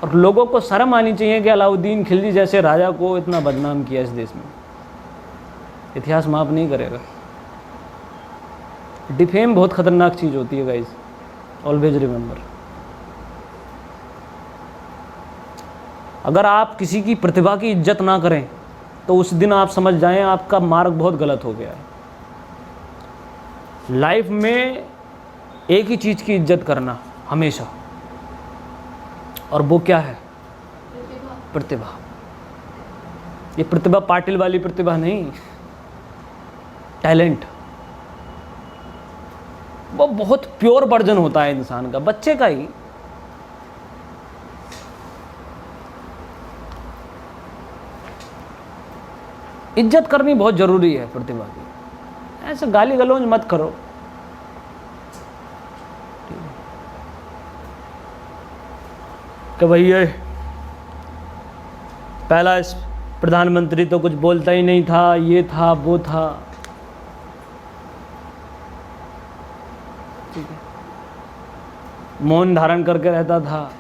Speaker 1: और लोगों को शर्म आनी चाहिए कि अलाउद्दीन खिलजी जैसे राजा को इतना बदनाम किया इस देश में। इतिहास माफ नहीं करेगा। डिफेम बहुत खतरनाक चीज़ होती है गाइस, ऑलवेज रिमेंबर। अगर आप किसी की प्रतिभा की इज्जत ना करें तो उस दिन आप समझ जाएं आपका मार्ग बहुत गलत हो गया है। लाइफ में एक ही चीज़ की इज्जत करना हमेशा, और वो क्या है? प्रतिभा। ये प्रतिभा पाटिल वाली प्रतिभा नहीं, टैलेंट। वो बहुत प्योर वर्जन होता है इंसान का, बच्चे का ही। इज्जत करनी बहुत जरूरी है प्रतिभा की। ऐसे गाली गलौज मत करो। कि भाई ये पहला प्रधानमंत्री तो कुछ बोलता ही नहीं था, ये था वो था, ठीक है, मौन धारण करके रहता था।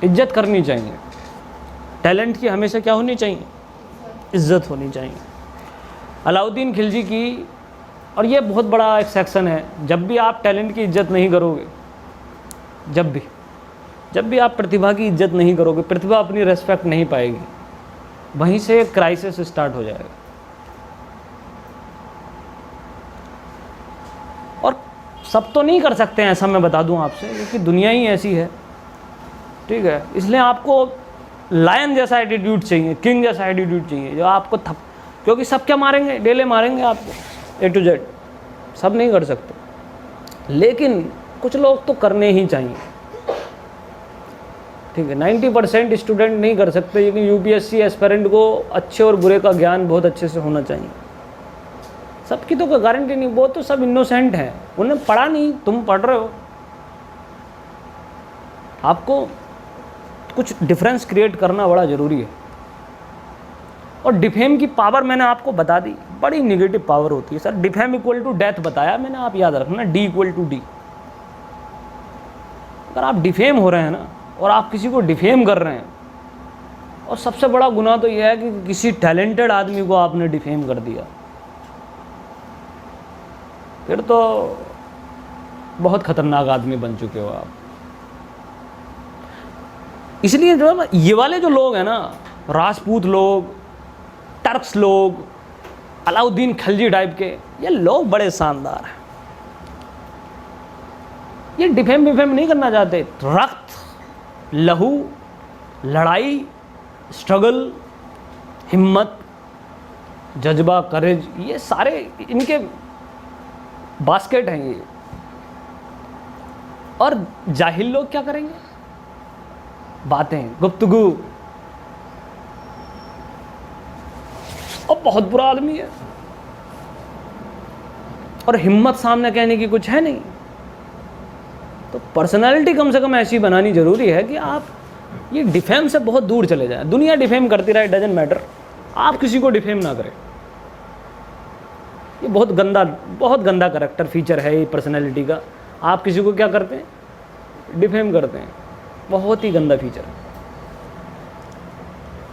Speaker 1: इज्जत करनी चाहिए। टैलेंट की हमेशा क्या होनी चाहिए? इज्जत होनी चाहिए। अलाउद्दीन खिलजी की, और ये बहुत बड़ा एक सेक्शन है, जब भी आप टैलेंट की इज्जत नहीं करोगे, जब भी आप प्रतिभा की इज्जत नहीं करोगे, प्रतिभा अपनी रेस्पेक्ट नहीं पाएगी, वहीं से एक क्राइसिस स्टार्ट हो जाएगा। और सब तो नहीं कर सकते हैं ऐसा, मैं बता दूं आपसे, क्योंकि दुनिया ही ऐसी है, ठीक है। इसलिए आपको लायन जैसा एटीट्यूड चाहिए, किंग जैसा एटीट्यूड चाहिए, जो आपको क्योंकि सब क्या मारेंगे, डेले मारेंगे आपको A to Z, सब नहीं कर सकते, लेकिन कुछ लोग तो करने ही चाहिए। ठीक है, 90% स्टूडेंट नहीं कर सकते, लेकिन यूपीएससी एस्पिरेंट को अच्छे और बुरे का ज्ञान बहुत अच्छे से होना चाहिए। सबकी तो कोई गारंटी नहीं, वो तो सब इनोसेंट हैं, उन्हें पढ़ा नहीं, तुम पढ़ रहे हो। आपको कुछ डिफरेंस क्रिएट करना बड़ा ज़रूरी है। और डिफेम की पावर मैंने आपको बता दी, बड़ी निगेटिव पावर होती है sir. Defame equal to death बताया मैंने, आप याद रखना, डी इक्वल टू डी। अगर आप डिफेम हो रहे हैं ना, और आप किसी को डिफेम कर रहे हैं, और सबसे बड़ा गुनाह तो यह है कि किसी टैलेंटेड आदमी को आपने डिफेम कर दिया, फिर तो बहुत खतरनाक आदमी बन चुके हो आप। इसलिए जो है ये वाले जो लोग हैं ना, राजपूत लोग, टर्क्स लोग, अलाउद्दीन खिलजी टाइप के, ये लोग बड़े शानदार हैं। ये डिफेम विफेम नहीं करना चाहते। रक्त, लहू, लड़ाई, स्ट्रगल, हिम्मत, जज्बा, करेज, ये सारे इनके बास्केट हैं ये। और जाहिल लोग क्या करेंगे? बातें, गुफ्तगू, और बहुत बुरा आदमी है, और हिम्मत सामने कहने की कुछ है नहीं। तो पर्सनालिटी कम से कम ऐसी बनानी जरूरी है कि आप ये डिफेम से बहुत दूर चले जाएं। दुनिया डिफेम करती रहे, डजंट मैटर, आप किसी को डिफेम ना करें। ये बहुत गंदा करैक्टर फीचर है ये पर्सनालिटी का। आप किसी को क्या करते हैं? डिफेम करते हैं। बहुत ही गंदा फीचर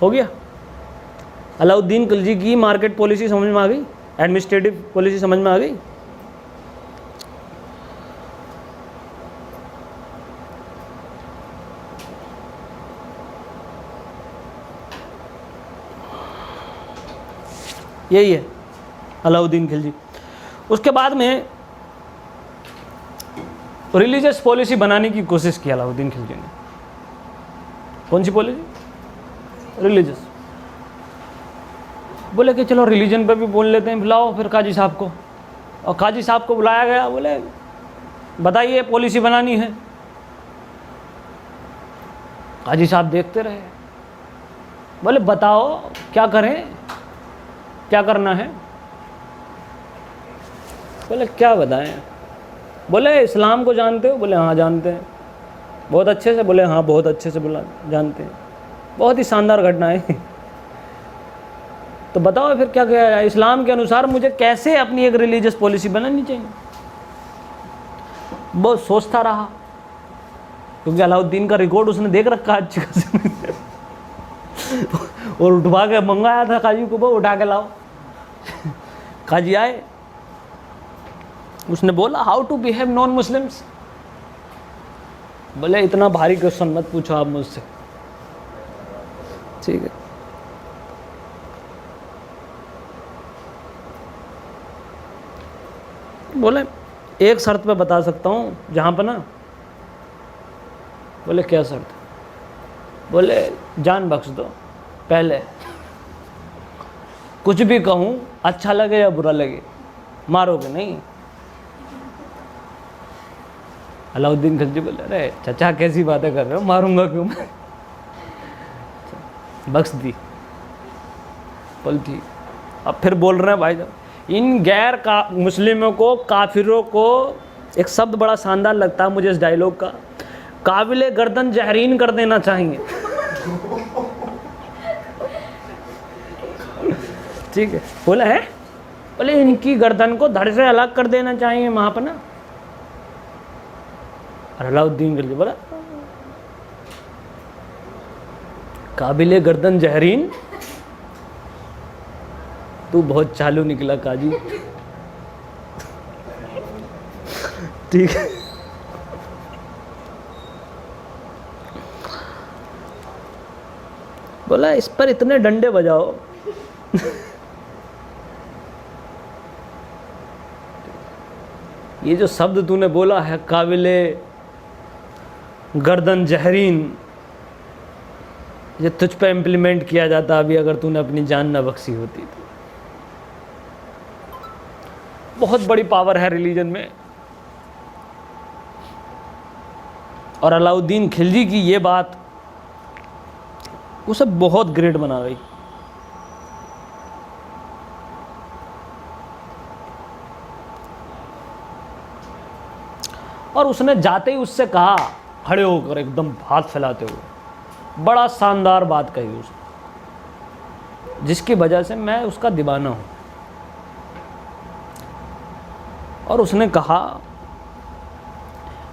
Speaker 1: हो गया। अलाउद्दीन खिलजी की मार्केट पॉलिसी समझ में आ गई, एडमिनिस्ट्रेटिव पॉलिसी समझ में आ गई। यही है अलाउद्दीन खिलजी। उसके बाद में रिलीजियस पॉलिसी बनाने की कोशिश की अलाउद्दीन खिलजी ने। कौन सी पॉलिसी? रिलीजियस। बोले कि चलो रिलीजन पे भी बोल लेते हैं, बुलाओ फिर काजी साहब को। और काजी साहब को बुलाया गया, बोले बताइए पॉलिसी बनानी है। काजी साहब देखते रहे, बोले बताओ क्या करें, क्या करना है? बोले क्या बताएं? बोले इस्लाम को जानते हो? बोले हाँ जानते हैं। बहुत अच्छे से? बोले हाँ बहुत अच्छे से बोला जानते हैं। बहुत ही शानदार घटना है। तो बताओ फिर क्या किया जाए? इस्लाम के अनुसार मुझे कैसे अपनी एक रिलीजियस पॉलिसी बनानी चाहिए? बहुत सोचता रहा, क्योंकि अलाउद्दीन का रिकॉर्ड उसने देख रखा अच्छी खासी। और उठवा के मंगाया था काजी को, वो उठा के लाओ। काजी आए, उसने बोला how to behave non Muslims. बोले इतना भारी क्वेश्चन मत पूछो आप मुझसे, ठीक है। बोले एक शर्त पे बता सकता हूँ जहाँ पर ना। बोले क्या शर्त? बोले जान बख्श दो, पहले कुछ भी कहूँ अच्छा लगे या बुरा लगे, मारोगे नहीं। अलाउद्दीन खिलजी बोले अरे चाचा कैसी बातें कर रहे हो, मारूंगा क्यों मैं? बख्श दी। बोल ठीक। अब फिर बोल रहे हैं भाई साहब, इन गैर का मुस्लिमों को, काफिरों को, एक शब्द बड़ा शानदार लगता है मुझे इस डायलॉग का, काबिले गर्दन जहरीन कर देना चाहिए। ठीक है, बोला है, बोले इनकी गर्दन को धड़ से अलग कर देना चाहिए वहां पर ना। अलाउद्दीन खिलजी बोला काबिले गर्दन जहरीन, तू बहुत चालू निकला काजी। ठीक है। बोला इस पर इतने डंडे बजाओ। ये जो शब्द तूने बोला है काबिले गर्दन जहरीन, ये तुझ पे इम्प्लीमेंट किया जाता अभी अगर तूने अपनी जान न बख्शी होती तो। बहुत बड़ी पावर है रिलीजन में। और अलाउद्दीन खिलजी की ये बात उसे बहुत ग्रेट बना गई। और उसने जाते ही उससे कहा, खड़े होकर एकदम हाथ फैलाते हुए, बड़ा शानदार बात कही उसने, जिसकी वजह से मैं उसका दीवाना हूं। और उसने कहा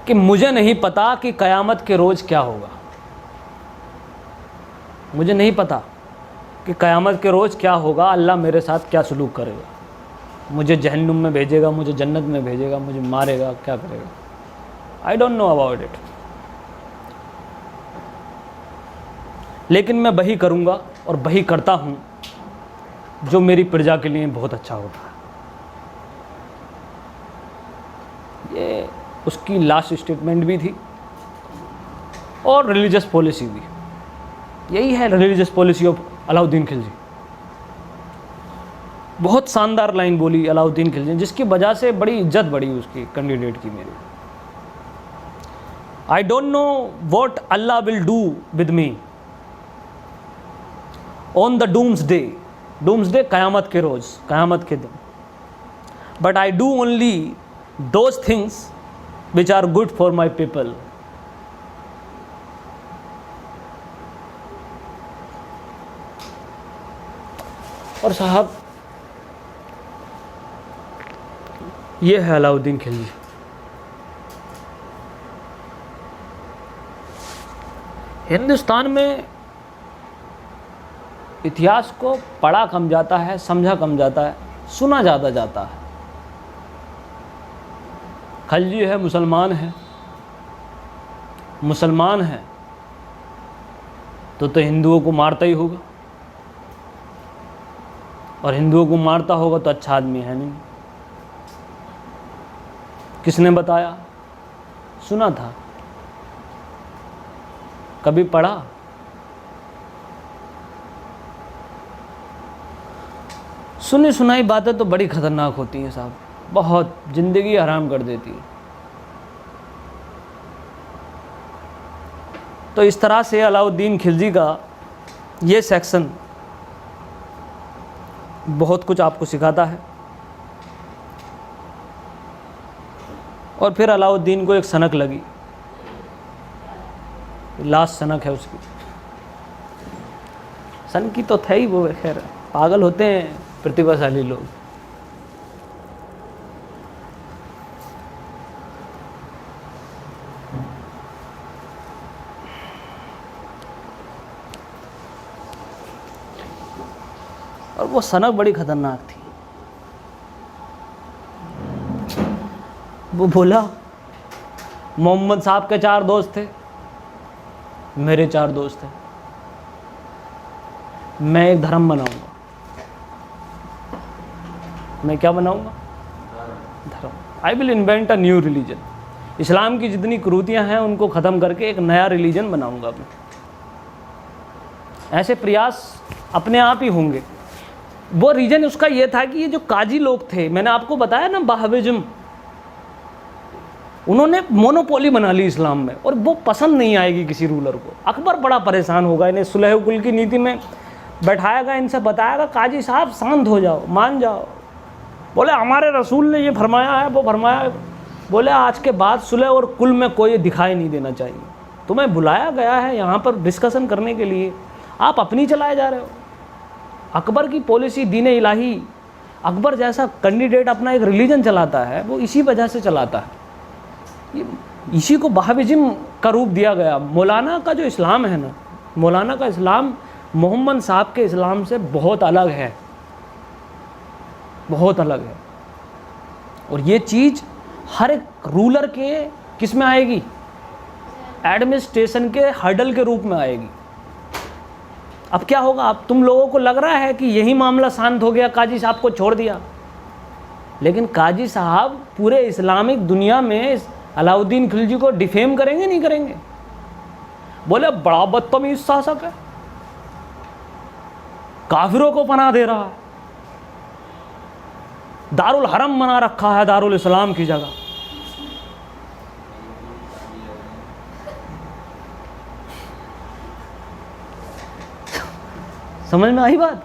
Speaker 1: कि मुझे नहीं पता कि क़यामत के रोज़ क्या होगा, मुझे नहीं पता कि क़यामत के रोज़ क्या होगा, अल्लाह मेरे साथ क्या सलूक करेगा, मुझे जहन्नुम में भेजेगा, मुझे जन्नत में भेजेगा, मुझे मारेगा, क्या करेगा। आई डोंट नो अबाउट इट, लेकिन मैं वही करूँगा और वही करता हूँ जो मेरी प्रजा के लिए बहुत अच्छा होता है। ये उसकी लास्ट स्टेटमेंट भी थी और रिलीजियस पॉलिसी भी। यही है religious policy of Alauddin Khilji. बहुत शानदार लाइन बोली अलाउद्दीन खिलजी, जिसकी वजह से बड़ी इज्जत बढ़ी उसकी कैंडिडेट की मेरी। I don't know what Allah will do with me on the doomsday, doomsday क़यामत के रोज़, क़यामत के दिन, but I do only those things which are good for my people. और साहब, ये है अलाउद्दीन खिलजी। हिंदुस्तान में इतिहास को पढ़ा कम जाता है, समझा कम जाता है, सुना ज़्यादा जाता है। खिलजी है, मुसलमान है, मुसलमान है तो हिंदुओं को मारता ही होगा, और हिंदुओं को मारता होगा तो अच्छा आदमी है नहीं। किसने बताया? सुना था, कभी पढ़ा? सुनी सुनाई बातें तो बड़ी खतरनाक होती हैं साहब, बहुत जिंदगी हराम कर देती है। तो इस तरह से अलाउद्दीन खिलजी का ये सेक्शन बहुत कुछ आपको सिखाता है। और फिर अलाउद्दीन को एक सनक लगी, लास्ट सनक है उसकी। सन की तो थे ही वो, खैर पागल होते हैं प्रतिभाशाली लोग। और वो सनक बड़ी खतरनाक थी। वो बोला, मोहम्मद साहब के 4 दोस्त थे, मेरे 4 दोस्त हैं, मैं एक धर्म बनाऊंगा। मैं क्या बनाऊंगा? धर्म। I will invent a new religion. इस्लाम की जितनी कुरीतियां हैं उनको ख़त्म करके एक नया रिलीजन बनाऊंगा मैं। ऐसे प्रयास अपने आप ही होंगे। वो रीजन उसका ये था कि ये जो काजी लोग थे, मैंने आपको बताया ना, वहाबिज्म, उन्होंने मोनोपोली बना ली इस्लाम में, और वो पसंद नहीं आएगी किसी रूलर को। अकबर बड़ा परेशान होगा, इन्हें सुलह कुल की नीति में बैठाएगा, इनसे बताएगा, काजी साहब शांत हो जाओ, मान जाओ। बोले हमारे रसूल ने ये फरमाया है, वो फरमाया है। बोले आज के बाद सुलह और कुल में कोई दिखाई नहीं देना चाहिए। तुम्हें बुलाया गया है यहाँ पर डिस्कशन करने के लिए, आप अपनी चलाए जा रहे हो। अकबर की पॉलिसी दीन इलाही, अकबर जैसा कैंडिडेट अपना एक रिलीजन चलाता है, वो इसी वजह से चलाता है। इसी को वहाबिज्म का रूप दिया गया। मौलाना का जो इस्लाम है ना, मौलाना का इस्लाम मोहम्मद साहब के इस्लाम से बहुत अलग है, बहुत अलग है। और ये चीज़ हर एक रूलर के किस में आएगी? एडमिनिस्ट्रेशन के हर्डल के रूप में आएगी। अब क्या होगा? अब तुम लोगों को लग रहा है कि यही मामला शांत हो गया, काजी साहब को छोड़ दिया, लेकिन काजी साहब पूरे इस्लामिक दुनिया में अलाउद्दीन खिलजी को डिफेम करेंगे, नहीं करेंगे? बोले बड़ा बदतमीज शासक है, काफिरों को पनाह दे रहा है, दारुल हरम बना रखा है दारुल इस्लाम की जगह। समझ में आई बात?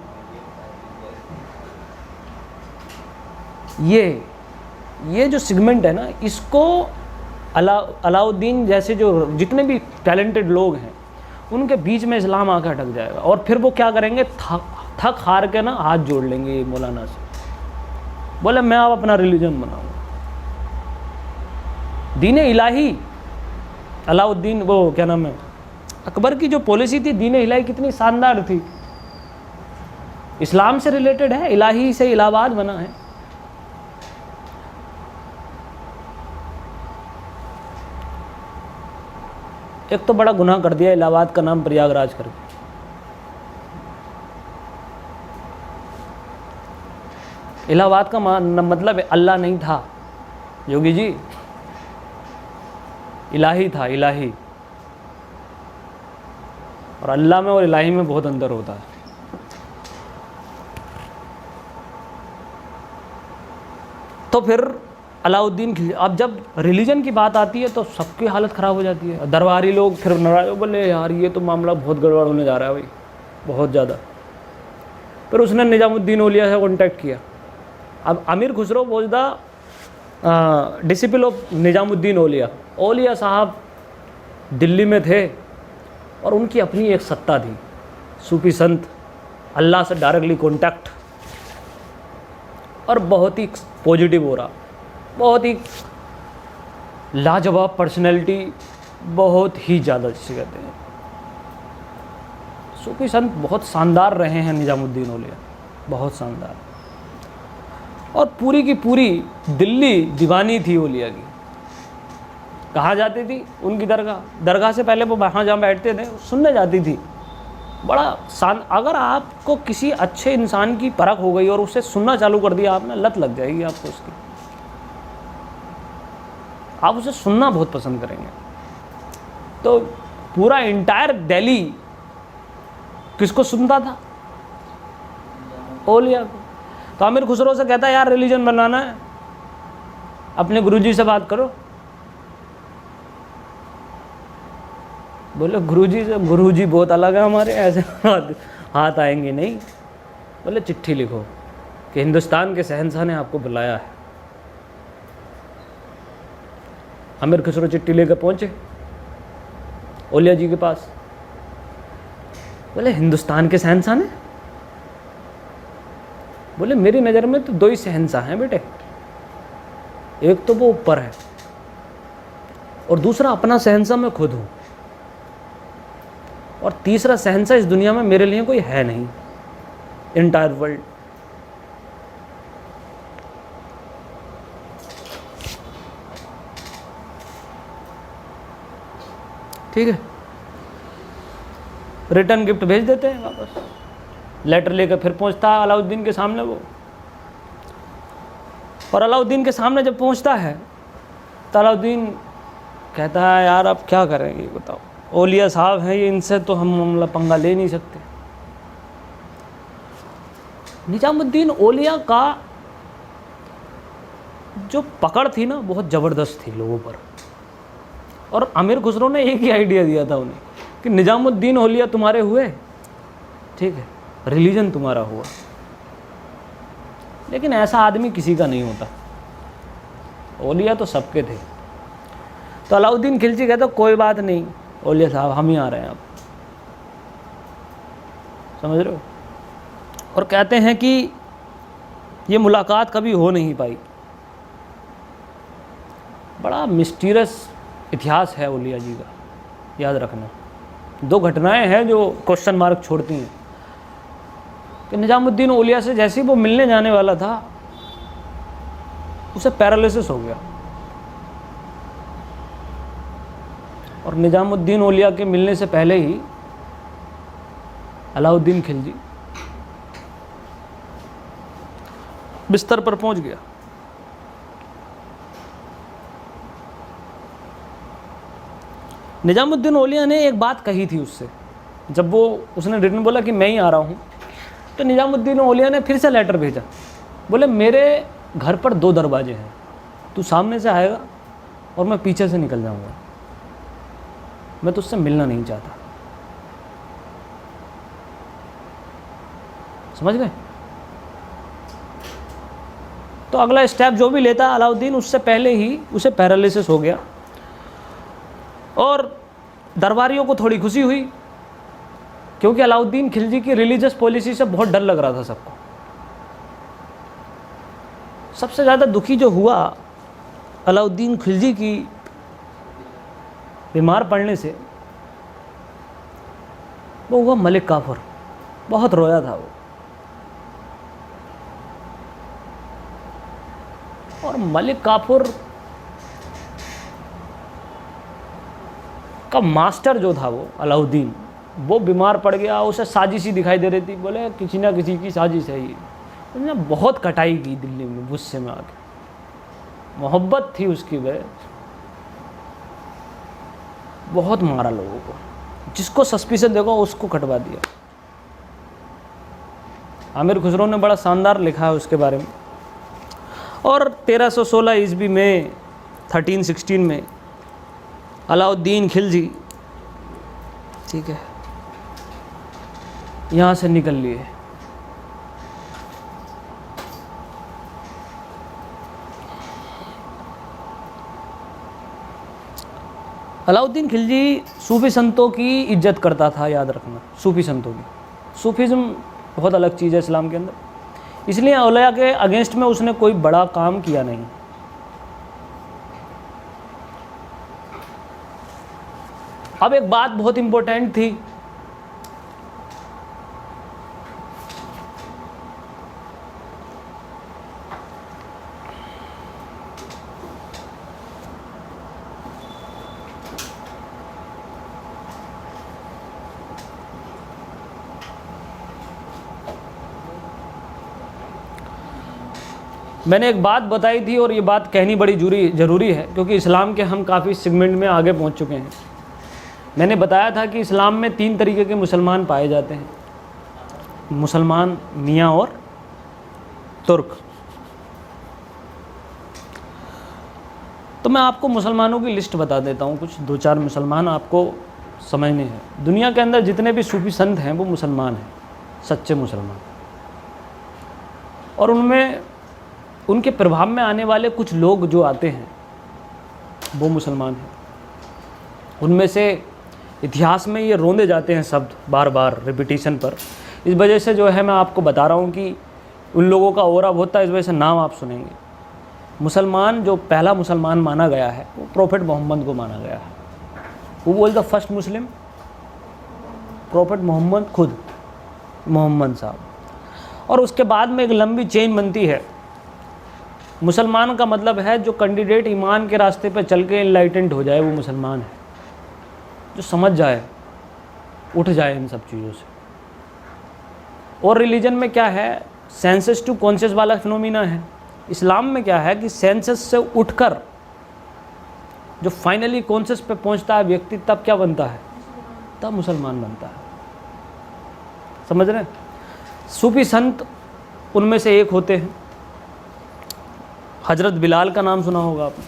Speaker 1: ये जो सेगमेंट है ना, इसको अलाउद्दीन जैसे जो जितने भी टैलेंटेड लोग हैं उनके बीच में इस्लाम आकर अटक जाएगा, और फिर वो क्या करेंगे, थक हार के ना हाथ जोड़ लेंगे ये मौलाना से, बोले मैं अब अपना रिलीजन बनाऊंगा। दीन इलाही, अलाउद्दीन, वो क्या नाम है, अकबर की जो पॉलिसी थी दीन इलाही कितनी शानदार थी, इस्लाम से रिलेटेड है, इलाही से इलाहाबाद बना है। एक तो बड़ा गुनाह कर दिया इलाहाबाद का नाम प्रयागराज करके। इलाहाबाद का मतलब अल्लाह नहीं था योगी जी, इलाही था, इलाही। और अल्लाह में और इलाही में बहुत अंतर होता है। तो फिर अलाउद्दीन खिलजी, अब जब रिलीजन की बात आती है तो सबकी हालत ख़राब हो जाती है। दरबारी लोग फिर नाराज, बोले यार ये तो मामला बहुत गड़बड़ होने जा रहा है भाई, बहुत ज़्यादा। फिर उसने निजामुद्दीन औलिया से कॉन्टैक्ट किया। अब अमीर खुसरो बोजदा डिसिपल ऑफ निजामुद्दीन औलिया साहब दिल्ली में थे, और उनकी अपनी एक सत्ता थी, सूफी संत, अल्लाह से डायरेक्टली कॉन्टैक्ट, और बहुत ही पॉजिटिव हो रहा, बहुत ही लाजवाब पर्सनैलिटी, बहुत ही ज़्यादा जिसे कहते हैं सूफी संत, बहुत शानदार रहे हैं निजामुद्दीन औलिया, बहुत शानदार। और पूरी की पूरी दिल्ली दीवानी थी औलिया की। कहाँ जाती थी? उनकी दरगाह से पहले वो वहाँ जहाँ बैठते थे सुनने जाती थी। बड़ा अगर आपको किसी अच्छे इंसान की परख हो गई और उसे सुनना चालू कर दिया आपने, लत लग जाएगी आपको उसकी, आप उसे सुनना बहुत पसंद करेंगे। तो पूरा इंटायर दिल्ली किसको सुनता था? औलिया को। तो आमिर खुसरो से कहता है यार रिलीजन बनाना है, अपने गुरुजी से बात करो। बोले गुरुजी से? गुरुजी बहुत अलग है हमारे, ऐसे हाथ आएंगे नहीं। बोले चिट्ठी लिखो कि हिंदुस्तान के शहंशाह ने आपको बुलाया है। आमिर खुसरो चिट्ठी लेकर पहुंचे औलिया जी के पास। बोले हिंदुस्तान के शहंशाह ने? बोले मेरी नज़र में तो दो ही शहंशाह हैं बेटे, एक तो वो ऊपर है और दूसरा अपना शहंशाह मैं खुद हूँ, और तीसरा शहंशाह इस दुनिया में मेरे लिए कोई है नहीं, इंटायर वर्ल्ड। ठीक है, रिटर्न गिफ्ट भेज देते हैं वापस। लेटर लेकर फिर पहुंचता है अलाउद्दीन के सामने वो, और अलाउद्दीन के सामने जब पहुंचता है तो अलाउद्दीन कहता है यार अब क्या करेंगे बताओ, औलिया साहब हैं ये, इनसे तो हम मामला पंगा ले नहीं सकते। निजामुद्दीन औलिया का जो पकड़ थी ना बहुत ज़बरदस्त थी लोगों पर, और आमिर खुसरो ने एक ही आइडिया दिया था उन्हें कि निजामुद्दीन औलिया तुम्हारे हुए, ठीक है, रिलीजन तुम्हारा हुआ, लेकिन ऐसा आदमी किसी का नहीं होता, औलिया तो सबके थे। तो अलाउद्दीन खिलजी कहता कोई बात नहीं औलिया साहब, हम ही आ रहे हैं अब, समझ रहे हो। और कहते हैं कि ये मुलाकात कभी हो नहीं पाई। बड़ा मिस्टीरियस इतिहास है औलिया जी का, याद रखना। दो घटनाएं हैं जो क्वेश्चन मार्क छोड़ती हैं कि निजामुद्दीन औलिया से जैसे ही वो मिलने जाने वाला था उसे पैरालिसिस हो गया, और निजामुद्दीन औलिया के मिलने से पहले ही अलाउद्दीन खिलजी बिस्तर पर पहुंच गया। निजामुद्दीन औलिया ने एक बात कही थी उससे, जब वो उसने रिटर्न बोला कि मैं ही आ रहा हूँ, तो निजामुद्दीन औलिया ने फिर से लेटर भेजा, बोले मेरे घर पर दो दरवाजे हैं, तू सामने से आएगा और मैं पीछे से निकल जाऊँगा, मैं तुझसे मिलना नहीं चाहता। समझ गए? तो अगला स्टेप जो भी लेता अलाउद्दीन, उससे पहले ही उसे पैरालिसिस हो गया। और दरबारियों को थोड़ी खुशी हुई, क्योंकि अलाउद्दीन खिलजी की रिलीजियस पॉलिसी से बहुत डर लग रहा था सबको। सबसे ज़्यादा दुखी जो हुआ अलाउद्दीन खिलजी की बीमार पड़ने से, वो हुआ मलिक काफूर। बहुत रोया था वो। और मलिक काफूर का मास्टर जो था वो अलाउद्दीन, वो बीमार पड़ गया। उसे साजिश ही दिखाई दे रही थी, बोले किसी ना किसी की साजिश है ये। उसने बहुत कटाई की दिल्ली में गुस्से में आके, मोहब्बत थी उसकी वजह, बहुत मारा लोगों को। जिसको सस्पिशन देखो उसको कटवा दिया। आमिर खुसरो ने बड़ा शानदार लिखा है उसके बारे में। और 1316 ईस्वी में 1316 में अलाउद्दीन खिलजी, ठीक है, यहाँ से निकल लिए। अलाउद्दीन खिलजी सूफी संतों की इज्जत करता था, याद रखना, सूफी संतों की। सूफीज़म बहुत अलग चीज़ है इस्लाम के अंदर, इसलिए औलिया के अगेंस्ट में उसने कोई बड़ा काम किया नहीं। अब एक बात बहुत इम्पोर्टेंट थी, मैंने एक बात बताई थी और ये बात कहनी बड़ी ज़रूरी है, क्योंकि इस्लाम के हम काफ़ी सेगमेंट में आगे पहुंच चुके हैं। मैंने बताया था कि इस्लाम में 3 तरीके के मुसलमान पाए जाते हैं, मुसलमान, मियाँ और तुर्क। तो मैं आपको मुसलमानों की लिस्ट बता देता हूँ, कुछ 2-4 मुसलमान आपको समझने हैं। दुनिया के अंदर जितने भी सूफी संत हैं वो मुसलमान हैं, सच्चे मुसलमान। और उनमें उनके प्रभाव में आने वाले कुछ लोग जो आते हैं वो मुसलमान हैं। उनमें से इतिहास में ये रोंदे जाते हैं शब्द बार बार रिपीटिशन पर। इस वजह से जो है मैं आपको बता रहा हूँ कि उन लोगों का ओरा होता है, इस वजह से नाम आप सुनेंगे। मुसलमान जो पहला मुसलमान माना गया है वो प्रॉफेट मोहम्मद को माना गया है। वो बोल the first Muslim, prophet Muhammad खुद, मोहम्मद साहब। और उसके बाद में एक लंबी चेन बनती है। मुसलमान का मतलब है जो कैंडिडेट ईमान के रास्ते पर चल के इनलाइटेंड हो जाए वो मुसलमान है, जो समझ जाए, उठ जाए इन सब चीज़ों से। और रिलीजन में क्या है, सेंसस टू कॉन्शियस वाला फिनोमिना है। इस्लाम में क्या है कि सेंसस से उठकर जो फाइनली कॉन्शियस पे पहुंचता है व्यक्ति, तब क्या बनता है, तब मुसलमान बनता है। समझ रहे हैं? सूफी संत उनमें से एक होते हैं। हजरत बिलाल का नाम सुना होगा आपने,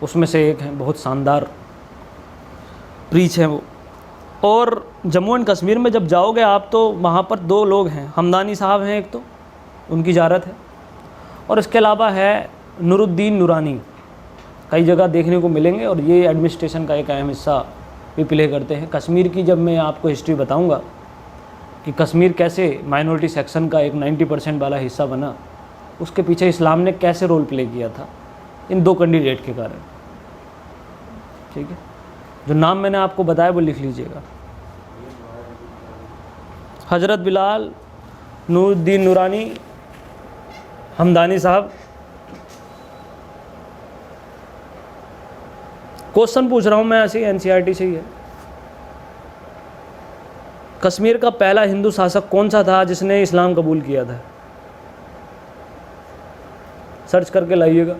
Speaker 1: उसमें से एक हैं, बहुत शानदार प्रीच हैं वो। और जम्मू एंड कश्मीर में जब जाओगे आप तो वहाँ पर 2 लोग हैं, हमदानी साहब हैं एक तो, उनकी ज़ियारत है। और इसके अलावा है नूरुद्दीन नूरानी, कई जगह देखने को मिलेंगे। और ये एडमिनिस्ट्रेशन का एक अहम हिस्सा भी प्ले करते हैं। कश्मीर की जब मैं आपको हिस्ट्री बताऊँगा कि कश्मीर कैसे माइनॉरिटी सेक्शन का एक 90% वाला हिस्सा बना, उसके पीछे इस्लाम ने कैसे रोल प्ले किया था इन 2 कैंडिडेट के कारण। ठीक है, जो नाम मैंने आपको बताया वो लिख लीजिएगा। हजरत बिलाल, नूरुद्दीन नूरानी, हमदानी साहब। क्वेश्चन पूछ रहा हूँ मैं, ऐसे ही NCERT से ही है। कश्मीर का पहला हिंदू शासक कौन सा था जिसने इस्लाम कबूल किया था? सर्च करके लाइएगा,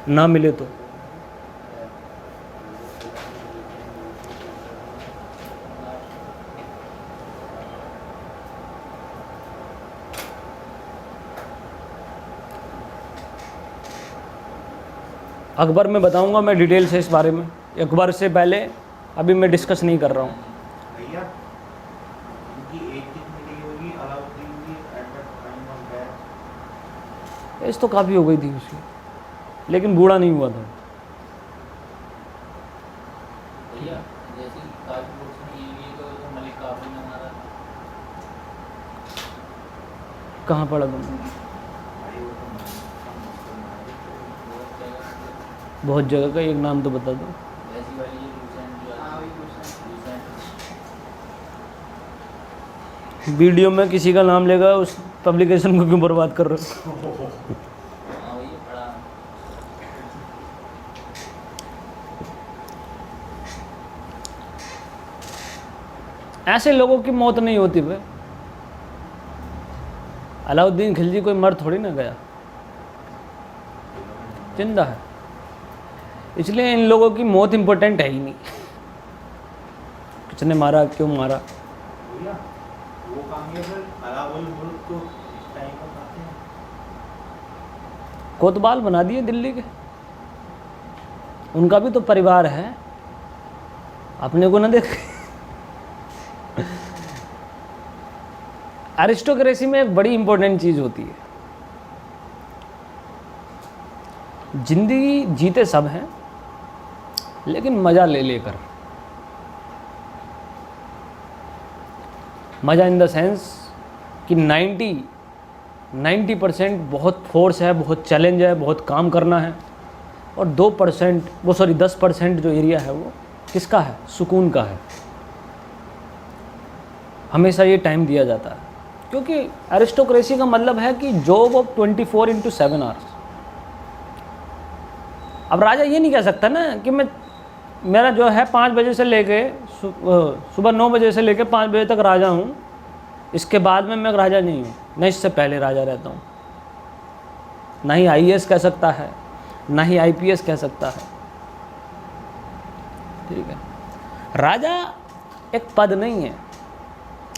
Speaker 1: ना मिले तो। अकबर में बताऊंगा मैं डिटेल से इस बारे में। अकबर से पहले अभी मैं डिस्कस नहीं कर रहा हूँ।
Speaker 3: भैया
Speaker 1: एज तो काफ़ी हो गई थी उसकी, लेकिन बूढ़ा नहीं हुआ था।
Speaker 4: भैया जैसे काफी बुक्स में ये भी है कि जो मलिक काफी ने मारा था।
Speaker 1: कहाँ पढ़ा तुमने?
Speaker 3: भाई वो तो
Speaker 4: बहुत जगह
Speaker 1: बहुत जगह का एक नाम तो बता दो।
Speaker 4: वैसी वाली ये रिसेंट जो
Speaker 2: हाँ
Speaker 4: है
Speaker 2: वही क्वेश्चन।
Speaker 4: रिसेंट
Speaker 1: वीडियो में किसी का नाम लेगा, उस पब्लिकेशन को क्यों बर्बाद कर रहे हो?
Speaker 4: हाँ वही पढ़ा।
Speaker 1: ऐसे लोगों की मौत नहीं होती भाई। अलाउद्दीन खिलजी कोई मर थोड़ी ना गया, जिंदा है। इसलिए इन लोगों की मौत इम्पोर्टेंट है ही नहीं, किसने मारा, क्यों मारा।
Speaker 3: भैया वो कामयाब अलाउल मुल्क तो इस टाइम पर आते हैं।
Speaker 1: कोतवाल बना दिए दिल्ली के, उनका भी तो परिवार है, अपने को ना देख। एरिस्टोक्रेसी में एक बड़ी इंपॉर्टेंट चीज होती है, जिंदगी जीते सब हैं लेकिन मजा ले लेकर। मजा इन द सेंस कि 90% बहुत फोर्स है, बहुत चैलेंज है, बहुत काम करना है, और 10% जो एरिया है वो किसका है? सुकून का है। हमेशा ये टाइम दिया जाता है, क्योंकि एरिस्टोक्रेसी का मतलब है कि जॉब ऑफ 24/7 आवर्स। अब राजा ये नहीं कह सकता ना कि मेरा जो है 5 बजे से लेके सुबह 9 बजे से लेके 5 बजे तक राजा हूँ, इसके बाद में मैं राजा नहीं हूँ, न इससे पहले राजा रहता हूँ। ना ही IAS कह सकता है, ना ही IPS कह सकता है। ठीक है, राजा एक पद नहीं है,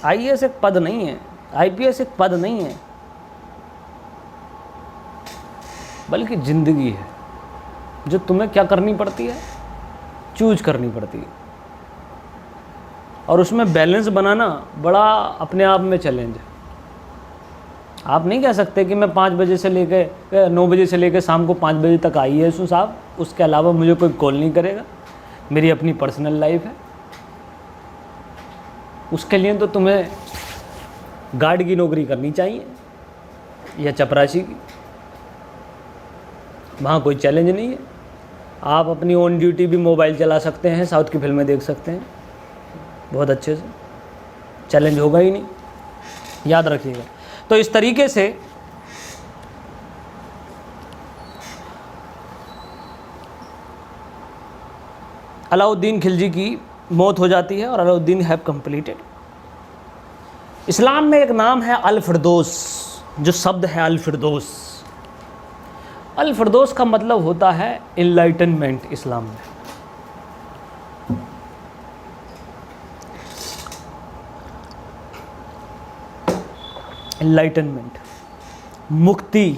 Speaker 1: IAS एक पद नहीं है, IPS एक पद नहीं है, बल्कि जिंदगी है जो तुम्हें क्या करनी पड़ती है? चूज करनी पड़ती है। और उसमें बैलेंस बनाना बड़ा अपने आप में चैलेंज है। आप नहीं कह सकते कि मैं 5 बजे से लेके 9 बजे से लेके शाम को 5 बजे तक IAS हूँ साहब, उसके अलावा मुझे कोई कॉल नहीं करेगा, मेरी अपनी पर्सनल लाइफ है। उसके लिए तो तुम्हें गार्ड की नौकरी करनी चाहिए या चपरासी की, वहाँ कोई चैलेंज नहीं है। आप अपनी ऑन ड्यूटी भी मोबाइल चला सकते हैं, साउथ की फिल्में देख सकते हैं बहुत अच्छे से, चैलेंज होगा ही नहीं, याद रखिएगा। तो इस तरीके से अलाउद्दीन खिलजी की मौत हो जाती है और अलाउद्दीन हैव कंप्लीटेड। इस्लाम में एक नाम है अल फिरदौस, जो शब्द है अल फिरदौस। अल फिरदौस का मतलब होता है इनलाइटनमेंट। इस्लाम में इनलाइटनमेंट, मुक्ति।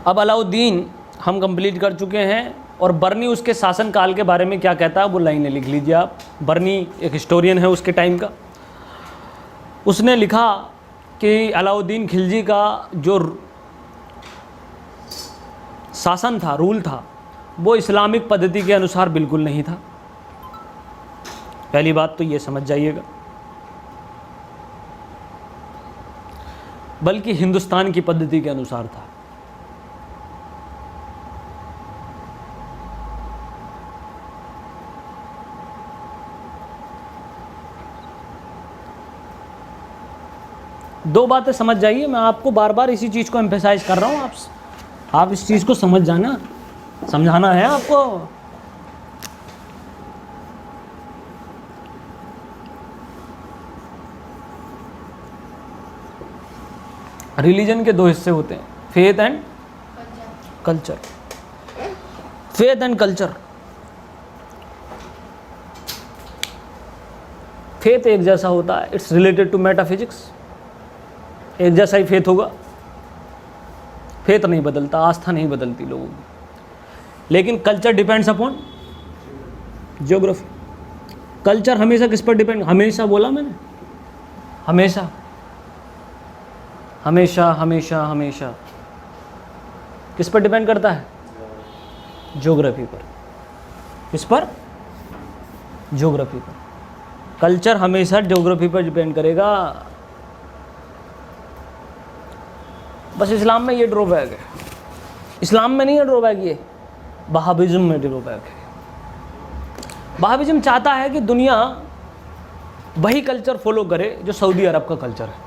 Speaker 1: अब अलाउद्दीन हम कंप्लीट कर चुके हैं, और बर्नी उसके शासनकाल के बारे में क्या कहता है वो लाइनें लिख लीजिए आप। बर्नी एक हिस्टोरियन है उसके टाइम का। उसने लिखा कि अलाउद्दीन खिलजी का जो शासन था, रूल था, वो इस्लामिक पद्धति के अनुसार बिल्कुल नहीं था। पहली बात तो ये समझ जाइएगा, बल्कि हिंदुस्तान की पद्धति के अनुसार था। दो बातें समझ जाइए, मैं आपको बार बार इसी चीज़ को एम्फेसाइज कर रहा हूँ। आप इस चीज़ को समझ जाना, समझाना है आपको। रिलीजन के 2 हिस्से होते हैं, faith and culture. Faith and culture. Faith एक जैसा होता है, इट्स रिलेटेड टू मेटाफिजिक्स, एक जैसा ही फेथ होगा। फेथ नहीं बदलता, आस्था नहीं बदलती लोगों की, लेकिन culture depends upon geography. Culture हमेशा किस पर डिपेंड, हमेशा बोला मैंने, हमेशा हमेशा हमेशा हमेशा किस पर डिपेंड करता है? ज्योग्राफी पर। किस पर? ज्योग्राफी पर। कल्चर हमेशा ज्योग्राफी पर डिपेंड करेगा। बस इस्लाम में ये ड्रॉबैक है, इस्लाम में नहीं है ड्रॉबैक, ये वहाबिज्म में ड्रॉबैक है। वहाबिज्म चाहता है कि दुनिया वही कल्चर फॉलो करे जो सऊदी अरब का कल्चर है।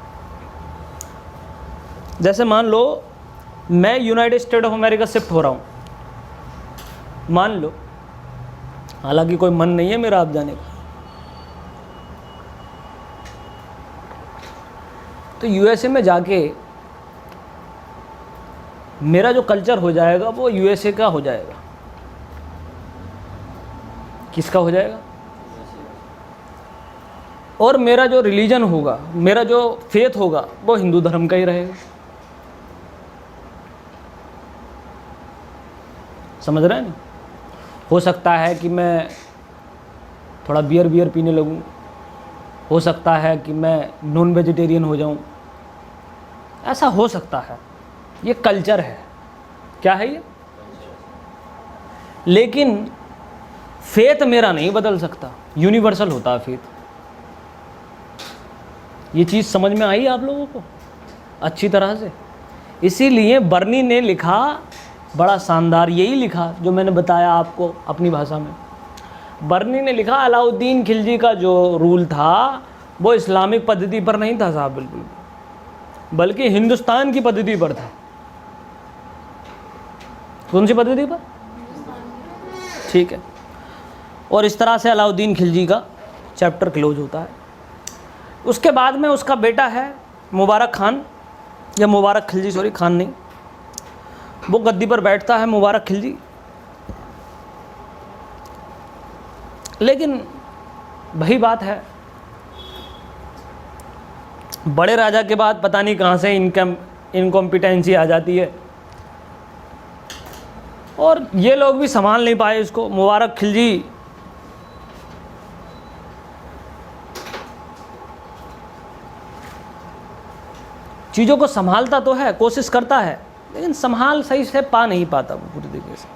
Speaker 1: जैसे मान लो मैं United state of America shift हो रहा हूँ, मान लो, हालांकि कोई मन नहीं है मेरा आप जाने का, तो यूएसए में जाके मेरा जो कल्चर हो जाएगा वो यूएसए का हो जाएगा। किसका हो जाएगा? और मेरा जो रिलीजन होगा, मेरा जो फेथ होगा वो हिंदू धर्म का ही रहेगा। समझ रहे हैं ना? हो सकता है कि मैं थोड़ा बियर पीने लगूं, हो सकता है कि मैं नॉन वेजिटेरियन हो जाऊं, ऐसा हो सकता है। ये कल्चर है। क्या है ये? लेकिन फेथ मेरा नहीं बदल सकता, यूनिवर्सल होता है फेथ। ये चीज़ समझ में आई आप लोगों को अच्छी तरह से? इसीलिए बर्नी ने लिखा बड़ा शानदार, यही लिखा जो मैंने बताया आपको अपनी भाषा में। बर्नी ने लिखा अलाउद्दीन खिलजी का जो रूल था वो इस्लामिक पद्धति पर नहीं था साहब, बिल्कुल, बल्कि हिंदुस्तान की पद्धति पर था। कौन सी पद्धति पर? ठीक है। और इस तरह से अलाउद्दीन खिलजी का चैप्टर क्लोज होता है। उसके बाद में उसका बेटा है मुबारक खान, या मुबारक खिलजी, सॉरी खान नहीं, वो गद्दी पर बैठता है, मुबारक खिलजी। लेकिन वही बात है, बड़े राजा के बाद पता नहीं कहाँ से इनकॉम्पिटेंसी आ जाती है, और ये लोग भी संभाल नहीं पाए इसको। मुबारक खिलजी चीज़ों को संभालता तो है, कोशिश करता है, लेकिन संभाल सही से पा नहीं पाता वो पूरी तरीके से।